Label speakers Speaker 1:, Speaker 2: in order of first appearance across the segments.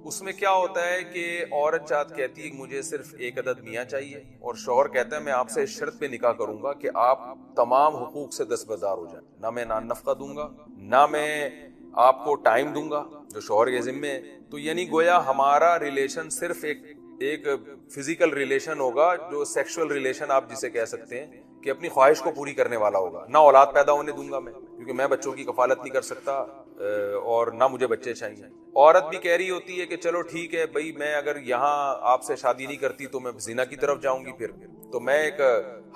Speaker 1: اس میں کیا ہوتا ہے کہ عورت کہتی ہے کہ مجھے صرف ایک عدد میاں چاہیے، اور شوہر کہتا ہے میں آپ سے اس شرط پہ نکاح کروں گا کہ آپ تمام حقوق سے دستبردار ہو جائیں، نہ میں نان نفقہ دوں گا، نہ میں آپ کو ٹائم دوں گا جو شوہر کے ذمے ہے۔ تو یعنی گویا ہمارا ریلیشن صرف ایک فزیکل ریلیشن ہوگا، جو سیکشل ریلیشن آپ جسے کہہ سکتے ہیں کہ اپنی خواہش کو پوری کرنے والا ہوگا۔ نہ اولاد پیدا ہونے دوں گا میں، کیونکہ میں بچوں کی کفالت نہیں کر سکتا، اور نہ مجھے بچے چاہیے۔ عورت بھی کہہ رہی ہوتی ہے کہ چلو ٹھیک ہے بھائی، میں اگر یہاں آپ سے شادی نہیں کرتی تو میں زنا کی طرف جاؤں گی، پھر تو میں ایک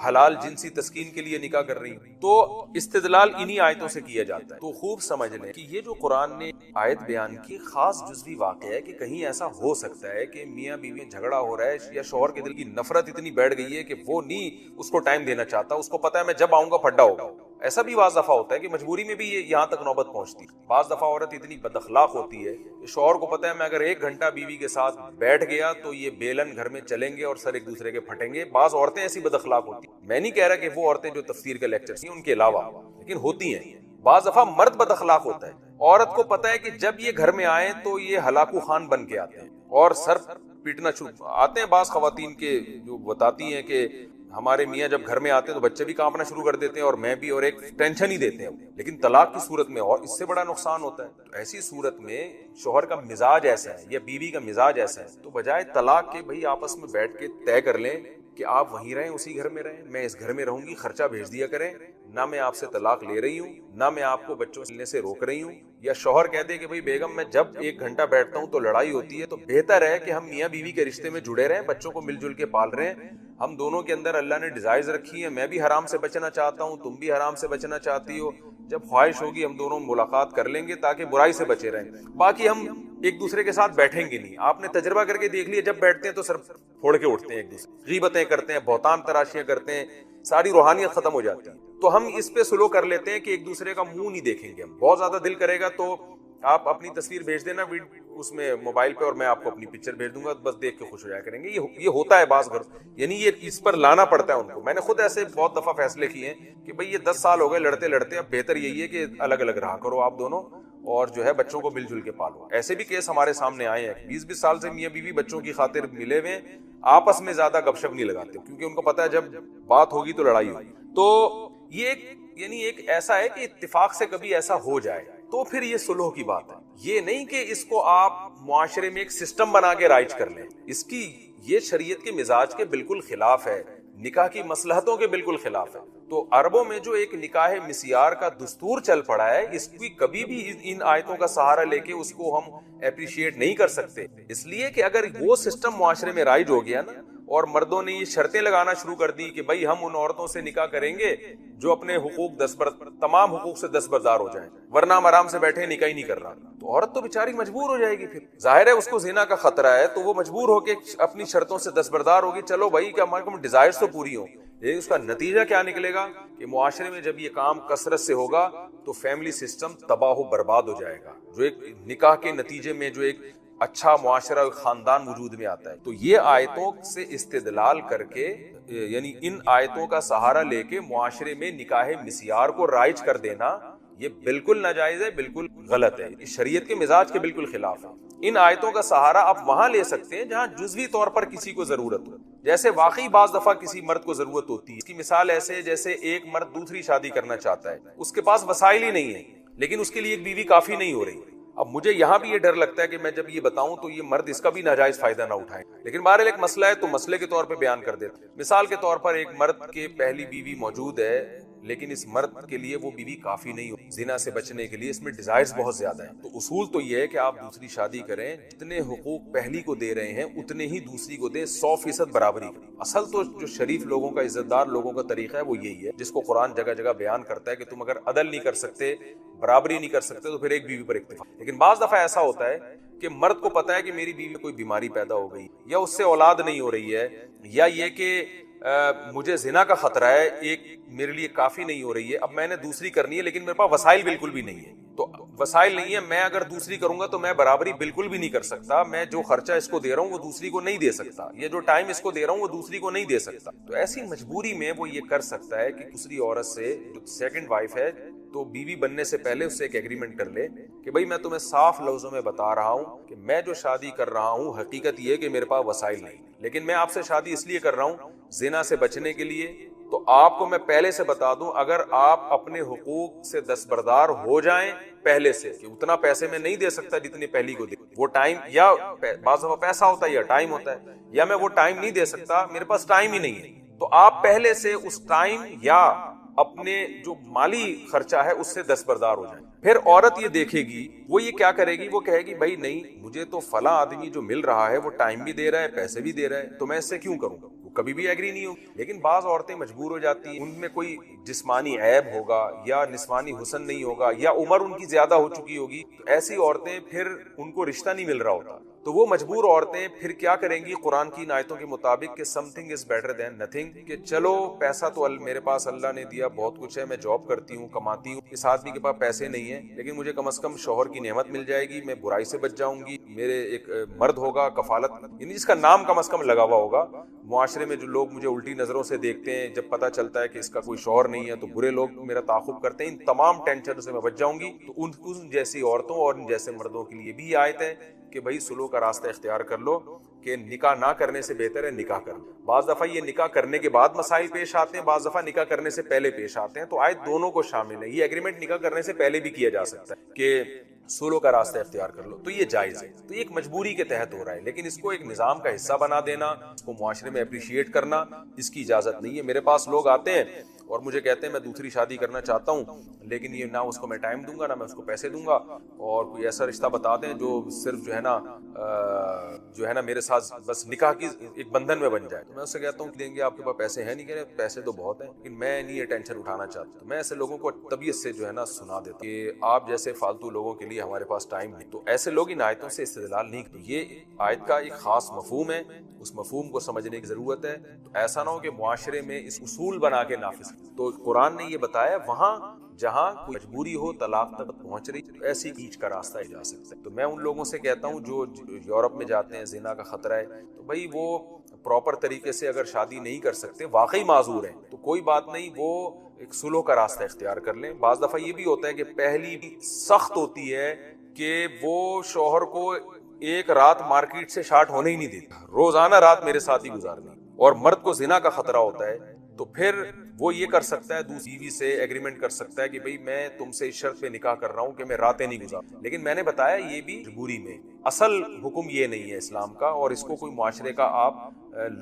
Speaker 1: حلال جنسی تسکین کے لیے نکاح کر رہی ہوں۔ تو استدلال انہی آیتوں سے کیا جاتا ہے۔ تو خوب سمجھ لیں کہ یہ جو قرآن نے آیت بیان کی خاص جزوی واقعہ ہے کہ کہیں ایسا ہو سکتا ہے کہ میاں بیوی میں جھگڑا ہو رہا ہے، یا شوہر کے دل کی نفرت اتنی بیٹھ گئی ہے کہ وہ نہیں اس کو ٹائم دینا چاہتا، اس کو پتا ہے میں جب آؤں گا پھڈا ہوگا۔ ایسا بھی بعض دفعہ ہوتا ہے کہ مجبوری میں بھی یہ یہاں تک نوبت پہنچتی ہے۔ بعض دفعہ عورت اتنی بد اخلاق ہوتی ہے کہ شوہر کو پتا ہے میں اگر 1 گھنٹہ بیوی کے ساتھ بیٹھ گیا تو یہ بیلن گھر میں چلیں گے اور سر ایک دوسرے کے پھٹیں گے۔ بعض عورتیں ایسی بد اخلاق ہوتی ہیں، میں نہیں کہہ رہا کہ وہ عورتیں جو تفسیر کے لیکچر ہیں ان کے علاوہ، لیکن ہوتی ہیں۔ بعض دفعہ مرد بد اخلاق ہوتا ہے، عورت کو پتا ہے کہ جب یہ گھر میں آئیں تو یہ ہلاکو خان بن کے آتے ہیں اور سر پیٹنا شروع آتے ہیں۔ بعض خواتین کے جو بتاتی ہیں کہ ہمارے میاں جب گھر میں آتے ہیں تو بچے بھی کانپنا شروع کر دیتے ہیں اور میں بھی، اور ایک ٹینشن ہی دیتے ہیں۔ لیکن طلاق کی صورت میں اور اس سے بڑا نقصان ہوتا ہے۔ تو ایسی صورت میں شوہر کا مزاج ایسا ہے یا بیوی کا مزاج ایسا ہے، تو بجائے طلاق کے بھائی آپس میں بیٹھ کے طے کر لیں کہ آپ وہیں رہیں، اسی گھر میں رہیں، میں اس گھر میں رہوں گی، خرچہ بھیج دیا کریں، نہ میں آپ سے طلاق لے رہی ہوں، نہ میں آپ کو بچوں سے ملنے سے روک رہی ہوں۔ یا شوہر کہتے کہ بھائی بیگم میں جب 1 گھنٹہ بیٹھتا ہوں تو لڑائی ہوتی ہے، تو بہتر ہے کہ ہم میاں بیوی کے رشتے میں جڑے رہیں، بچوں کو مل جل کے پال رہے ہیں، ہم دونوں کے اندر اللہ نے ڈیزائرز رکھی ہیں، میں بھی حرام سے بچنا چاہتا ہوں، تم بھی حرام سے بچنا چاہتی ہو، جب خواہش ہوگی ہم دونوں ملاقات کر لیں گے تاکہ برائی سے بچے رہیں۔ باقی ہم ایک دوسرے کے ساتھ بیٹھیں گے نہیں۔ آپ نے تجربہ کر کے دیکھ لیا، جب بیٹھتے ہیں تو سر پھوڑ کے اٹھتے ہیں، ایک دوسرے غیبتیں کرتے ہیں، بہتان تراشیاں کرتے ہیں، ساری روحانیت ختم ہو جاتی ہے۔ تو ہم اس پہ سلو کر لیتے ہیں کہ ایک دوسرے کا منہ نہیں دیکھیں گے۔ ہم بہت زیادہ دل کرے گا تو آپ اپنی تصویر بھیج دینا اس میں موبائل پہ، اور میں آپ کو اپنی پکچر بھیج دوں گا، بس دیکھ کے خوش ہو جایا کریں گے۔ یہ ہوتا ہے بعض گھر، یعنی یہ اس پر لانا پڑتا ہے ان کو۔ میں نے خود ایسے بہت دفعہ فیصلے کیے ہیں کہ بھئی یہ 10 سال ہو گئے لڑتے لڑتے، اب بہتر یہی ہے کہ الگ الگ رہا کرو آپ دونوں، اور جو ہے بچوں کو مل جل کے پالو۔ ایسے بھی کیس ہمارے سامنے آئے ہیں، 20-20 سال سے میاں بیوی بچوں کی خاطر ملے ہوئے، آپس میں زیادہ گپ شپ نہیں لگاتے کیونکہ ان کو پتا ہے جب بات ہوگی تو لڑائی ہوگی۔ تو یہ ایک ایسا ہے کہ اتفاق سے کبھی ایسا ہو جائے تو پھر یہ صلح کی بات ہے، یہ نہیں کہ اس کو آپ معاشرے میں ایک سسٹم بنا کے رائج کر لیں۔ اس کی یہ شریعت کے مزاج کے بالکل خلاف ہے، نکاح کی مصلحتوں کے بالکل خلاف ہے۔ تو عربوں میں جو ایک نکاح مسیار کا دستور چل پڑا ہے، اس کی کبھی بھی ان آیتوں کا سہارا لے کے اس کو ہم اپریشیٹ نہیں کر سکتے، اس لیے کہ اگر وہ سسٹم معاشرے میں رائج ہو گیا نا، اور مردوں نے یہ شرطیں لگانا شروع کر دی کہ بھائی ہم ان عورتوں سے نکاح کریں گے جو اپنے تمام حقوق سے دستبردار ہو جائیں، ورنہ ہم آرام سے بیٹھے نکاح ہی نہیں کر رہا، تو عورت تو بیچاری مجبور ہو جائے گی۔ پھر ظاہر ہے اس کو زنا کا خطرہ ہے، تو وہ مجبور ہو کے اپنی شرطوں سے دستبردار ہوگی۔ چلو بھائی کہ ہمارے کو ڈیزائرز تو پوری ہوں، لیکن اس کا نتیجہ کیا نکلے گا کہ معاشرے میں جب یہ کام کثرت سے ہوگا تو فیملی سسٹم تباہ و برباد ہو جائے گا۔ جو ایک نکاح کے نتیجے میں جو ایک اچھا معاشرہ خاندان وجود میں آتا ہے، تو یہ آیتوں سے استدلال کر کے، یعنی ان آیتوں کا سہارا لے کے معاشرے میں نکاح مسیار کو رائج کر دینا، یہ بالکل ناجائز ہے، بالکل غلط ہے، اس شریعت کے مزاج کے بالکل خلاف ہے۔ ان آیتوں کا سہارا آپ وہاں لے سکتے ہیں جہاں جزوی طور پر کسی کو ضرورت ہو، جیسے واقعی بعض دفعہ کسی مرد کو ضرورت ہوتی ہے۔ اس کی مثال ایسے ہے جیسے ایک مرد دوسری شادی کرنا چاہتا ہے، اس کے پاس وسائل ہی نہیں ہے، لیکن اس کے لیے ایک بیوی کافی نہیں ہو رہی۔ اب مجھے یہاں بھی یہ ڈر لگتا ہے کہ میں جب یہ بتاؤں تو یہ مرد اس کا بھی ناجائز فائدہ نہ اٹھائے، لیکن بہرحال ایک مسئلہ ہے تو مسئلے کے طور پہ بیان کر دیتا ہوں۔ مثال کے طور پر ایک مرد کے پہلی بیوی موجود ہے، لیکن اس مرد کے لیے وہ بیوی کافی نہیں ہو زنا سے بچنے کے لیے، اس میں ڈیزائرز بہت زیادہ ہیں۔ تو اصول تو یہ ہے کہ آپ دوسری شادی کریں، جتنے حقوق پہلی کو دے رہے ہیں اتنے ہی دوسری کو دیں، 100% برابری کریں۔ اصل تو جو شریف لوگوں کا، عزت دار لوگوں کا طریقہ ہے وہ یہی ہے، جس کو قرآن جگہ جگہ بیان کرتا ہے کہ تم اگر عدل نہیں کر سکتے، برابری نہیں کر سکتے، تو پھر ایک بیوی پر اکتفا۔ لیکن بعض دفعہ ایسا ہوتا ہے کہ مرد کو پتا ہے کہ میری بیوی میں کوئی بیماری پیدا ہو گئی، یا اس سے اولاد نہیں ہو رہی ہے، یا یہ کہ مجھے زنا کا خطرہ ہے، ایک میرے لیے کافی نہیں ہو رہی ہے، اب میں نے دوسری کرنی ہے لیکن میرے پاس وسائل بالکل بھی نہیں ہے۔ تو وسائل نہیں ہے، میں اگر دوسری کروں گا تو میں برابری بالکل بھی نہیں کر سکتا، میں جو خرچہ اس کو دے رہا ہوں وہ دوسری کو نہیں دے سکتا، یہ جو ٹائم اس کو دے رہا ہوں وہ دوسری کو نہیں دے سکتا۔ تو ایسی مجبوری میں وہ یہ کر سکتا ہے کہ دوسری عورت سے، جو سیکنڈ وائف ہے، تو بیوی بننے سے پہلے اس سے ایک ایگریمنٹ کر لے کہ بھائی میں تمہیں صاف لفظوں میں بتا رہا ہوں کہ میں جو شادی کر رہا ہوں حقیقت یہ کہ میرے پاس وسائل نہیں، لیکن میں آپ سے شادی اس لیے کر رہا ہوں زنا سے بچنے کے لیے۔ تو آپ کو میں پہلے سے بتا دوں، اگر آپ اپنے حقوق سے دستبردار ہو جائیں پہلے سے کہ اتنا پیسے میں نہیں دے سکتا جتنی پہلی کو دے، وہ ٹائم یا بعض دفعہ پیسہ ہوتا ہے یا ٹائم ہوتا ہے، یا میں وہ ٹائم نہیں دے سکتا، میرے پاس ٹائم ہی نہیں ہے، تو آپ پہلے سے اس ٹائم یا اپنے جو مالی خرچہ ہے اس سے دستبردار ہو جائیں۔ پھر عورت یہ دیکھے گی، وہ یہ کیا کرے گی، وہ کہے گی بھائی نہیں، مجھے تو فلاں آدمی جو مل رہا ہے وہ ٹائم بھی دے رہا ہے، پیسے بھی دے رہا ہے، تو میں اس سے کیوں کروں گا؟ وہ کبھی بھی ایگری نہیں ہوگی۔ لیکن بعض عورتیں مجبور ہو جاتی ہیں، ان میں کوئی جسمانی عیب ہوگا یا نسوانی حسن نہیں ہوگا یا عمر ان کی زیادہ ہو چکی ہوگی، تو ایسی عورتیں پھر ان کو رشتہ نہیں مل رہا ہوتا، تو وہ مجبور عورتیں پھر کیا کریں گی قرآن کی آیتوں کے مطابق کہ some thing is better than nothing, کہ چلو پیسہ تو میرے پاس اللہ نے دیا، بہت کچھ ہے، میں جاب کرتی ہوں، کماتی ہوں، اس آدمی کے پاس پیسے نہیں ہیں، لیکن مجھے کم از کم شوہر کی نعمت مل جائے گی، میں برائی سے بچ جاؤں گی، میرے ایک مرد ہوگا کفالت، یعنی جس کا نام کم از کم لگا ہوا ہوگا۔ معاشرے میں جو لوگ مجھے الٹی نظروں سے دیکھتے ہیں، جب پتہ چلتا ہے کہ اس کا کوئی شوہر نہیں ہے تو برے لوگ میرا تعاقب کرتے ہیں، ان تمام ٹینشن سے میں بچ جاؤں گی۔ تو ان جیسی عورتوں اور ان جیسے مردوں کے لیے بھی یہ آیت ہے کہ بھائی سلو کا راستہ اختیار کر لو، کہ نکاح نہ کرنے سے بہتر ہے نکاح کر لو۔ بعض دفعہ یہ نکاح کرنے کے بعد مسائل پیش آتے ہیں، بعض دفعہ نکاح کرنے سے پہلے پیش آتے ہیں، تو آیت دونوں کو شامل ہے۔ یہ ایگریمنٹ نکاح کرنے سے پہلے بھی کیا جا سکتا ہے کہ سولو کا راستہ اختیار کر لو، تو یہ جائز ہے، تو یہ ایک مجبوری کے تحت ہو رہا ہے، لیکن اس کو ایک نظام کا حصہ بنا دینا، اس کو معاشرے میں اپریشیٹ کرنا، اس کی اجازت نہیں ہے۔ میرے پاس لوگ آتے ہیں اور مجھے کہتے ہیں میں دوسری شادی کرنا چاہتا ہوں، لیکن یہ نہ اس کو میں ٹائم دوں گا نہ میں اس کو پیسے دوں گا، اور کوئی ایسا رشتہ بتا دیں جو صرف جو ہے نا میرے ساتھ بس نکاح کی ایک بندھن میں بن جائے۔ تو میں اس سے کہتا ہوں کہ دیں گے آپ کے پاس پیسے ہیں نہیں، کہہ رہے پیسے تو بہت ہیں لیکن میں نہیں یہ ٹینشن اٹھانا چاہتا۔ تو میں ایسے لوگوں کو طبیعت سے جو ہے نا سنا دیتا کہ آپ جیسے فالتو لوگوں کے لیے ہمارے پاس ٹائم نہیں، تو ایسے لوگ ان آیتوں سے استدلال نہیں کرتے۔ یہ آیت کا ایک خاص مفہوم ہے، اس مفہوم کو سمجھنے کی ضرورت ہے، تو ایسا نہ ہو کہ معاشرے میں اس اصول بنا کے نافذ۔ تو قرآن نے یہ بتایا وہاں جہاں کوئی مجبوری ہو طلاق تک پہنچ رہی، تو ایسی کیچ کا راستہ جا سکتا ہے۔ تو میں ان لوگوں سے کہتا ہوں جو یورپ میں جاتے ہیں، زنا کا خطرہ ہے، تو بھائی وہ پراپر طریقے سے اگر شادی نہیں کر سکتے، واقعی معذور ہیں، تو کوئی بات نہیں، وہ ایک سلو کا راستہ اختیار کر لیں۔ بعض دفعہ یہ بھی ہوتا ہے کہ پہلی بھی سخت ہوتی ہے کہ وہ شوہر کو ایک رات مارکیٹ سے شارٹ ہونے ہی نہیں دیتا، روزانہ رات میرے ساتھ ہی گزارنی، اور مرد کو زنا کا خطرہ ہوتا ہے، تو پھر وہ یہ کر سکتا ہے، دوسری بیوی سے ایگریمنٹ کر سکتا ہے کہ بھئی میں تم سے اس شرط پہ نکاح کر رہا ہوں کہ میں راتیں نہیں گزاروں، لیکن میں نے بتایا یہ بھی مجبوری میں، اصل حکم یہ نہیں ہے اسلام کا، اور اس کو کوئی معاشرے کا آپ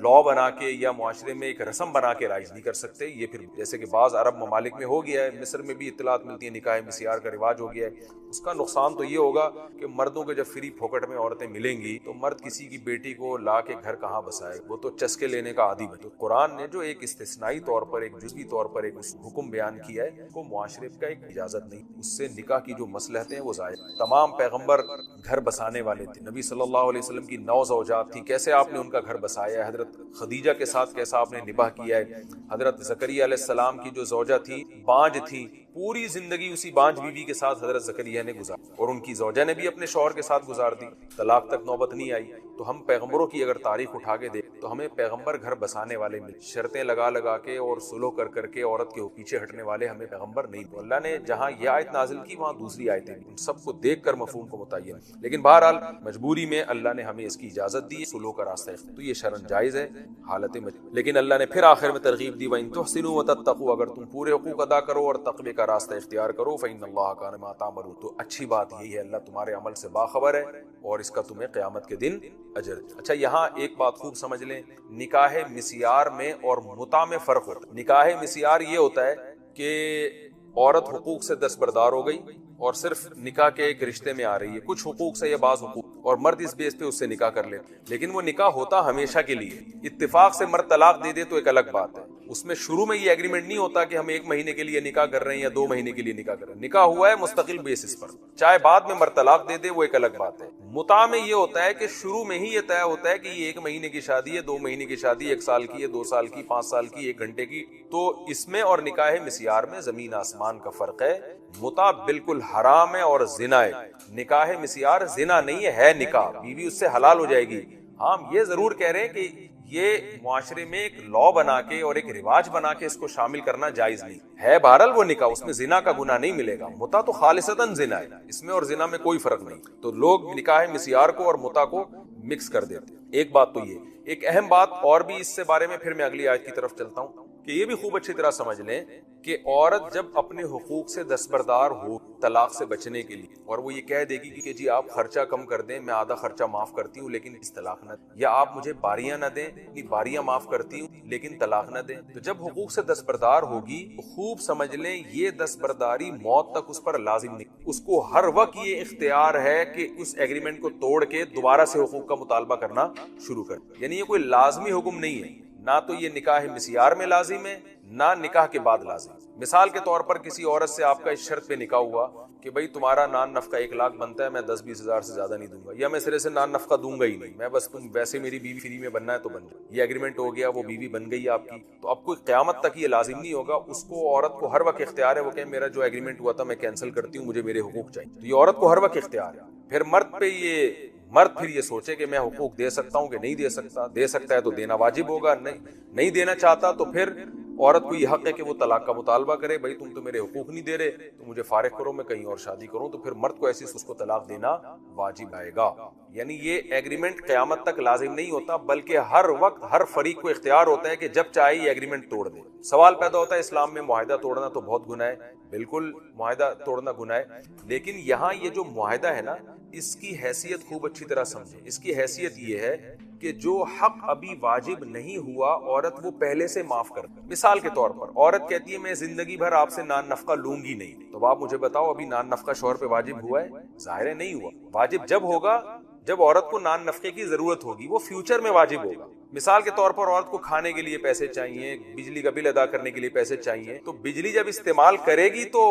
Speaker 1: لا بنا کے یا معاشرے میں ایک رسم بنا کے رائج نہیں کر سکتے۔ یہ پھر جیسے کہ بعض عرب ممالک میں ہو گیا ہے، مصر میں بھی اطلاعات ملتی ہیں نکاح مسیار کا رواج ہو گیا ہے۔ اس کا نقصان تو یہ ہوگا کہ مردوں کے جب فری پھوکٹ میں عورتیں ملیں گی تو مرد کسی کی بیٹی کو لا کے گھر کہاں بسائے، وہ تو چسکے لینے کا عادی بنے۔ تو قرآن نے جو ایک استثنائی طور پر، ایک جزوی طور پر ایک حکم بیان کیا ہے، اس کو معاشرے کا ایک اجازت نہیں، اس سے نکاح کی جو مصلحتیں ہیں وہ ضائع۔ تمام پیغمبر گھر بسانے والے تھے، نبی صلی اللہ علیہ وسلم کی 9 زوجات تھیں، کیسے آپ نے ان کا گھر بسایا ہے، حضرت خدیجہ کے ساتھ کیسا آپ نے نباہ کیا ہے، حضرت زکریا علیہ السلام کی جو زوجہ تھی بانج تھی، پوری زندگی اسی بانج بیوی کے ساتھ حضرت زکریا نے گزاری، اور ان کی زوجہ نے بھی اپنے شوہر کے ساتھ گزار دی، طلاق تک نوبت نہیں آئی۔ تو ہم پیغمبروں کی اگر تاریخ اٹھا کے دیکھ تو ہمیں پیغمبر گھر بسانے والے ملے، شرطیں لگا لگا کے اور سلو کر کر کے عورت کے پیچھے ہٹنے والے ہمیں پیغمبر نہیں۔ تو اللہ نے جہاں یہ آیت نازل کی وہاں دوسری آیتیں بھی، ان سب کو دیکھ کر مفہوم کو متعین، لیکن بہرحال مجبوری میں اللہ نے ہمیں اس کی اجازت دی، سلو کا راستہ اختیار، تو یہ شرعاً جائز ہے حالت مجبوری۔ لیکن اللہ نے پھر آخر میں ترغیب دی، وَإِن تُحْسِنُوا وَتَتَّقُوا، اگر تم پورے حقوق ادا کرو اور تقوی کا راستہ اختیار کرو، فإن اللہ کان بما تعملون، تو اچھی بات یہی ہے اللہ تمہارے عمل سے باخبر ہے اور اس کا تمہیں قیامت کے دن اجر۔ اچھا یہاں ایک بات خوب سمجھ لیں، نکاح مسیار میں اور متع میں فرق ہوتا ہے۔ نکاح مسیار یہ ہوتا ہے کہ عورت حقوق سے دستبردار ہو گئی اور صرف نکاح کے ایک رشتے میں آ رہی ہے، کچھ حقوق سے یا بعض حقوق، اور مرد اس بیس پہ اس سے نکاح کر لیتے، لیکن وہ نکاح ہوتا ہمیشہ کے لیے، اتفاق سے مرد طلاق دے دے تو ایک الگ بات ہے، اس میں شروع میں یہ ایگریمنٹ نہیں ہوتا کہ ہم 1 مہینے کے لیے نکاح کر رہے ہیں یا 2 مہینے کے لیے نکاح کر رہے ہیں، نکاح ہوا ہے مستقل بیسس پر، چاہے بعد میں مرد طلاق دے دے وہ ایک الگ بات ہے۔ متع میں یہ ہوتا ہے کہ شروع میں ہی یہ طے ہوتا ہے کہ یہ 1 مہینے کی شادی ہے، 2 مہینے کی شادی، 1 سال کی ہے، 2 سال کی، 5 سال کی، 1 گھنٹے کی، تو اس میں اور نکاح مسیار میں زمین آسمان کا فرق ہے۔ متع بالکل حرام ہے اور زنا ہے، نکاح مسیار زنا نہیں ہے، ہے نکاح، بیوی اس سے حلال ہو جائے گی۔ ہم یہ ضرور کہہ رہے ہیں کہ یہ معاشرے میں ایک لا بنا کے اور ایک رواج بنا کے اس کو شامل کرنا جائز نہیں ہے. بہرحال وہ نکاح، اس میں زنا کا گناہ نہیں ملے گا. متع تو خالصتاً زنا ہے، اس میں اور زنا میں کوئی فرق نہیں. تو لوگ نکاح مسیار کو اور متع کو مکس کر دیتے ہیں. ایک بات تو یہ. ایک اہم بات اور بھی اس سے بارے میں، پھر میں اگلی آیت کی طرف چلتا ہوں، کہ یہ بھی خوب اچھی طرح سمجھ لیں کہ عورت جب اپنے حقوق سے دستبردار ہو طلاق سے بچنے کے لیے، اور وہ یہ کہہ دے گی کہ جی آپ خرچہ کم کر دیں، میں آدھا خرچہ معاف کرتی ہوں لیکن اس طلاق نہ دیں، یا آپ مجھے باریاں نہ دیں، اتنی باریاں معاف کرتی ہوں لیکن طلاق نہ دیں، تو جب حقوق سے دستبردار ہوگی تو خوب سمجھ لیں یہ دستبرداری موت تک اس پر لازم نہیں. اس کو ہر وقت یہ اختیار ہے کہ اس ایگریمنٹ کو توڑ کے دوبارہ سے حقوق کا مطالبہ کرنا شروع کر. یعنی یہ کوئی لازمی حکم نہیں ہے، نہ تو یہ نکاح مسیار میں لازم ہے، نہ نکاح کے بعد لازم. مثال کے طور پر کسی عورت سے آپ کا اس شرط پہ نکاح ہوا کہ بھئی تمہارا نان نفقہ 1 لاکھ بنتا ہے، میں 10-20 ہزار سے زیادہ نہیں دوں گا، یا میں سرے سے نان نفقہ دوں گا ہی نہیں، میں بس تم ویسے میری بیوی فری میں بننا ہے تو بن جائے. یہ ایگریمنٹ ہو گیا، وہ بیوی بن گئی آپ کی، تو اب کوئی قیامت تک یہ لازم نہیں ہوگا. اس کو، عورت کو ہر وقت اختیار ہے وہ کہ میرا جو ایگریمنٹ ہوا تھا میں کینسل کرتی ہوں، مجھے میرے حقوق چاہیے. تو یہ عورت کو ہر وقت اختیار ہے. پھر مرد پھر یہ سوچے کہ میں حقوق دے سکتا ہوں کہ نہیں دے سکتا. دے سکتا ہے تو دینا واجب ہوگا، نہیں دینا چاہتا تو پھر عورت کو یہ حق ہے کہ وہ طلاق کا مطالبہ کرے. بھائی تم تو میرے حقوق نہیں دے رہے تو مجھے فارغ کرو، میں کہیں اور شادی کروں. تو پھر مرد کو ایسی اس کو طلاق دینا واجب آئے گا. یعنی یہ ایگریمنٹ قیامت تک لازم نہیں ہوتا، بلکہ ہر وقت ہر فریق کو اختیار ہوتا ہے کہ جب چاہے یہ ایگریمنٹ توڑ دے. سوال پیدا ہوتا ہے اسلام میں معاہدہ توڑنا تو بہت گناہ ہے. بالکل معاہدہ توڑنا گناہ ہے، لیکن یہاں یہ جو معاہدہ ہے نا، اس کی حیثیت خوب اچھی طرح سمجھیں. اس کی حیثیت یہ ہے کہ جو حق ابھی واجب نہیں ہوا عورت وہ پہلے سے معاف کر دے. مثال کے طور پر عورت کہتی ہے میں زندگی بھر آپ سے نان نفقہ لوں گی نہیں، تو آپ مجھے بتاؤ ابھی نان نفقہ شوہر پہ واجب ہوا ہے؟ ظاہر ہے نہیں ہوا. واجب جب ہوگا جب عورت کو نان نفقے کی ضرورت ہوگی، وہ فیوچر میں واجب ہوگا. مثال کے طور پر عورت کو کھانے کے لیے پیسے چاہیے، بجلی کا بل ادا کرنے کے لیے پیسے چاہیے، تو بجلی جب استعمال کرے گی تو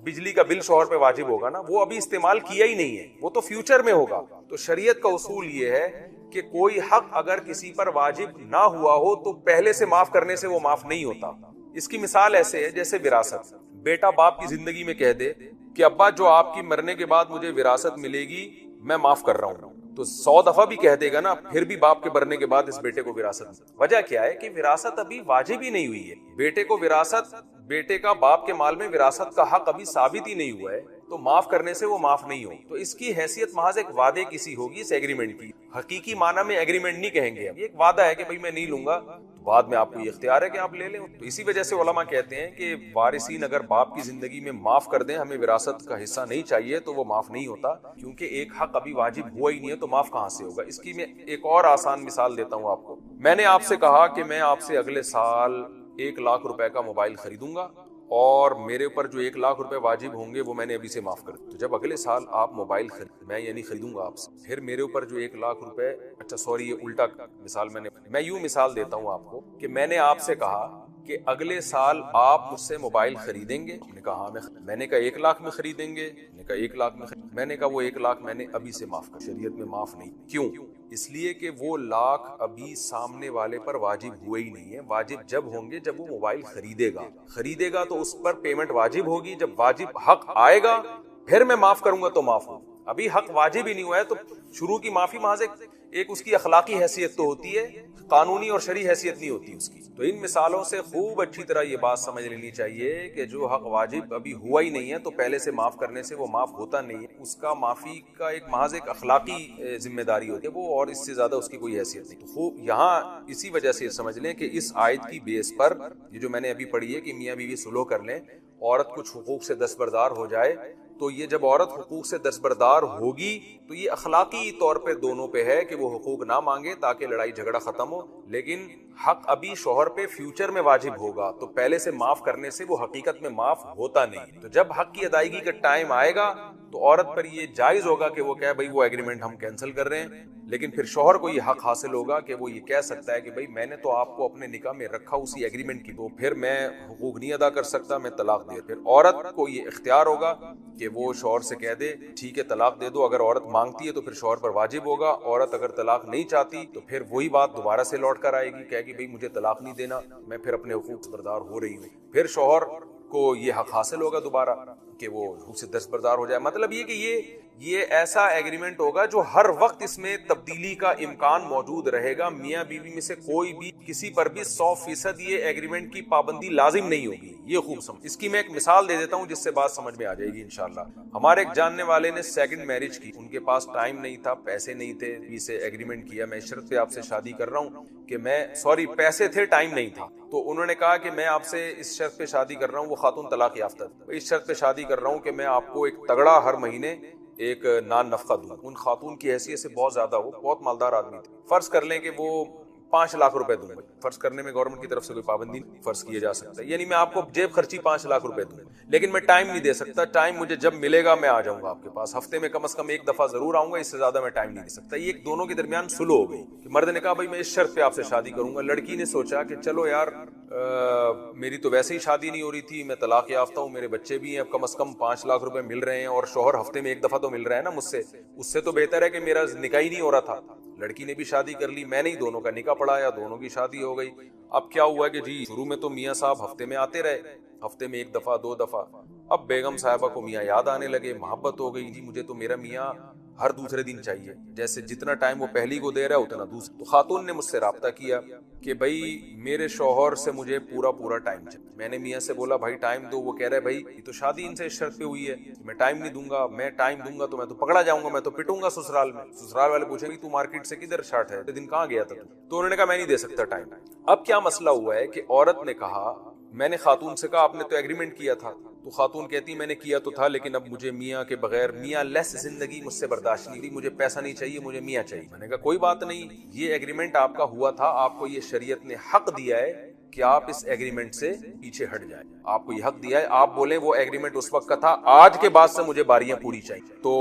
Speaker 1: بجلی کا بل شوہر پہ واجب ہوگا نا. وہ ابھی استعمال کیا ہی نہیں ہے، وہ تو فیوچر میں ہوگا. تو شریعت کا اصول یہ ہے کہ کوئی حق اگر کسی پر واجب نہ ہوا ہو تو پہلے سے معاف کرنے سے وہ معاف نہیں ہوتا. اس کی مثال ایسے ہے جیسے وراثت. بیٹا باپ کی زندگی میں کہہ دے کہ ابا جو آپ کی مرنے کے بعد مجھے وراثت ملے گی میں معاف کر رہا ہوں، تو 100 دفعہ بھی کہہ دے گا نا، پھر بھی باپ کے مرنے کے بعد اس بیٹے کو وراثت. وجہ کیا ہے کہ وراثت ابھی واجب ہی نہیں ہوئی ہے. بیٹے کو وراثت، بیٹے کا باپ کے مال میں وراثت کا حق ابھی ثابت ہی نہیں ہوا ہے، تو معاف کرنے سے وہ معاف نہیں ہو. تو اس کی حیثیت محض ایک وعدے کی سی ہوگی، اس ایگریمنٹ کی. حقیقی معنی میں ایگریمنٹ نہیں کہیں گے. یہ ایک وعدہ ہے کہ بھئی میں نہیں لوں گا، بعد میں آپ کو یہ اختیار ہے کہ آپ لے لیں. تو اسی وجہ سے علماء کہتے ہیں کہ وارثین اگر باپ کی زندگی میں معاف کر دیں ہمیں وراثت کا حصہ نہیں چاہیے، تو وہ معاف نہیں ہوتا، کیونکہ ایک حق ابھی واجب ہوا ہی نہیں ہے، تو معاف کہاں سے ہوگا. اس کی میں ایک اور آسان مثال دیتا ہوں آپ کو. میں نے آپ سے کہا کہ میں آپ سے اگلے سال 1 لاکھ روپے کا موبائل خریدوں گا، اور میرے اوپر جو 1 لاکھ روپے واجب ہوں گے وہ میں نے ابھی سے معاف کر دیا. تو جب اگلے سال آپ موبائل میں یعنی خریدوں گا آپ سے، پھر میرے اوپر جو 1 لاکھ روپے، اچھا سوری یہ الٹا مثال میں یوں مثال دیتا ہوں آپ کو کہ میں نے آپ سے کہا کہ اگلے سال آپ مجھ سے موبائل خریدیں گے. میں نے کہا ہاں میں نے کہا 1 لاکھ میں خریدیں گے. میں نے کہا 1 لاکھ میں میں نے کہا وہ 1 لاکھ میں نے ابھی سے معاف کر. شریعت میں معاف نہیں. کیوں؟ اس لیے کہ وہ لاکھ ابھی سامنے والے پر واجب ہوئے ہی نہیں ہے. واجب جب ہوں گے جب وہ موبائل خریدے گا تو اس پر پیمنٹ واجب ہوگی. جب واجب حق آئے گا پھر میں معاف کروں گا تو معاف ہوگا. ابھی حق واجب ہی نہیں ہوا ہے، تو شروع کی معافی محض ایک اس کی اخلاقی حیثیت تو ہوتی ہے، قانونی اور شرعی حیثیت نہیں ہوتی اس کی. تو ان مثالوں سے خوب اچھی طرح یہ بات سمجھ لینی چاہیے کہ جو حق واجب ابھی ہوا ہی نہیں ہے تو پہلے سے معاف کرنے سے وہ معاف ہوتا نہیں ہے. اس کا معافی کا ایک محض ایک اخلاقی ذمہ داری ہوتی ہے وہ، اور اس سے زیادہ اس کی کوئی حیثیت نہیں. تو خوب یہاں اسی وجہ سے سمجھ لیں کہ اس آیت کی بیس پر یہ جو میں نے ابھی پڑھی ہے کہ میاں بیوی صلح کر لیں، عورت کچھ حقوق سے دستبردار ہو جائے، تو یہ جب عورت حقوق سے دستبردار ہوگی تو یہ اخلاقی طور پہ دونوں پہ ہے کہ وہ حقوق نہ مانگے تاکہ لڑائی جھگڑا ختم ہو. لیکن حق ابھی شوہر پہ فیوچر میں واجب ہوگا، تو پہلے سے معاف کرنے سے وہ حقیقت میں معاف ہوتا نہیں. تو جب حق کی ادائیگی کا ٹائم آئے گا تو عورت پر یہ جائز ہوگا کہ وہ کہے بھئی وہ ایگریمنٹ ہم کینسل کر رہے ہیں. لیکن پھر شوہر کو یہ حق حاصل ہوگا کہ وہ یہ کہہ سکتا ہے کہ بھئی میں نے تو آپ کو اپنے نکاح میں رکھا اسی ایگریمنٹ کی، تو پھر میں حقوق نہیں ادا کر سکتا، میں طلاق دے. پھر عورت کو یہ اختیار ہوگا کہ وہ شوہر سے کہہ دے ٹھیک ہے طلاق دے دو. اگر عورت مانگتی ہے تو پھر شوہر پر واجب ہوگا. عورت اگر طلاق نہیں چاہتی تو پھر وہی بات دوبارہ سے لوٹ کر آئے گی، کہے گی بھئی مجھے طلاق نہیں دینا، میں پھر اپنے حقوق بردار ہو رہی ہوں. پھر شوہر کو یہ حق حاصل ہوگا دوبارہ کہ وہ حقوق سے دستبردار ہو جائے. مطلب یہ کہ یہ ایسا ایگریمنٹ ہوگا جو ہر وقت اس میں تبدیلی کا امکان موجود رہے گا. میاں بیوی میں سے کوئی بھی کسی پر بھی 100% یہ ایگریمنٹ کی پابندی لازم نہیں ہوگی. یہ خوب سمجھ. اس کی میں ایک مثال دے دیتا ہوں جس سے بات سمجھ میں آ جائے گی انشاءاللہ. ہمارے ایک جاننے والے نے سیکنڈ میرج کی. ان کے پاس ٹائم نہیں تھا, پیسے نہیں تھے, بیوی سے ایگریمنٹ کیا میں شرط پہ آپ سے شادی کر رہا ہوں کہ میں پیسے تھے, ٹائم نہیں تھا. تو انہوں نے کہا کہ میں آپ سے اس شرط پہ شادی کر رہا ہوں. وہ خاتون طلاق یافتہ تھی. اس شرط پہ شادی کر رہا ہوں کہ میں آپ کو ایک تگڑا ہر مہینے ایک نان نفقہ دوں. ان خاتون کی حیثیت سے بہت زیادہ, وہ بہت مالدار آدمی تھے. فرض کر لیں کہ وہ 5 لاکھ روپے دوں. فرض کرنے میں گورنمنٹ کی طرف سے کوئی پابندی نہیں فرض کیا جا سکتا. یعنی میں آپ کو جیب خرچی 5 لاکھ روپے دوں, لیکن میں ٹائم نہیں دے سکتا. ٹائم مجھے جب ملے گا میں آ جاؤں گا آپ کے پاس. ہفتے میں کم از کم ایک دفعہ ضرور آؤں گا, اس سے زیادہ میں ٹائم نہیں دے سکتا. یہ دونوں کے درمیان سلو ہو گئی کہ مرد نے کہا بھائی میں اس شرط پہ آپ سے شادی کروں گا. لڑکی نے سوچا کہ چلو یار میری تو ویسے ہی شادی نہیں ہو رہی تھی, میں طلاق یافتہ ہوں, میرے بچے بھی ہیں, اب کم از کم 5 لاکھ روپے مل رہے ہیں اور شوہر ہفتے میں ایک دفعہ تو مل رہا ہے نا مجھ سے, اس سے تو بہتر ہے کہ میرا نکاح ہی نہیں ہو رہا تھا. لڑکی نے بھی شادی کر لی, میں نہیں, دونوں کا نکاح پڑھایا, دونوں کی شادی ہو گئی. اب کیا ہوا کہ جی شروع میں تو میاں صاحب ہفتے میں آتے رہے, ہفتے میں 1 دفعہ 2 دفعہ. اب بیگم صاحبہ کو میاں یاد آنے لگے, محبت ہو گئی, جی مجھے تو میرا میاں ہر دوسرے دن چاہیے, جیسے جتنا ٹائم وہ پہلی کو دے رہا ہے اتنا دوسرا. تو خاتون نے مجھ سے رابطہ کیا کہ بھائی میرے شوہر سے مجھے پورا ٹائم چاہیے. میں نے میاں سے بولا بھائی ٹائم دو. وہ کہہ رہے بھائی یہ تو شادی ان سے اس شرط پہ ہوئی ہے کہ میں ٹائم نہیں دوں گا. میں ٹائم دوں گا تو میں تو پکڑا جاؤں گا, میں تو پٹوں گا سسرال میں. سسرال والے پوچھیں گے تو مارکیٹ سے کدھر شارٹ ہے, دن کہاں گیا تھا تو انہوں نے کہا میں نہیں دے سکتا ٹائم. اب کیا مسئلہ ہوا ہے کہ عورت نے کہا, میں نے خاتون سے کہا آپ نے تو ایگریمنٹ کیا تھا. تو خاتون کہتی میں نے کیا تو تھا, لیکن اب مجھے میاں کے بغیر, میاں لیس زندگی مجھ سے برداشت نہیں. مجھے پیسہ نہیں چاہیے, مجھے میاں چاہیے. میں نے کہا کوئی بات نہیں, یہ ایگریمنٹ آپ کا ہوا تھا, آپ کو یہ شریعت نے حق دیا ہے کہ آپ اس ایگریمنٹ سے پیچھے ہٹ جائیں. آپ کو یہ حق دیا ہے, آپ بولیں وہ ایگریمنٹ اس وقت کا تھا, آج کے بعد سے مجھے باریاں پوری چاہیے. تو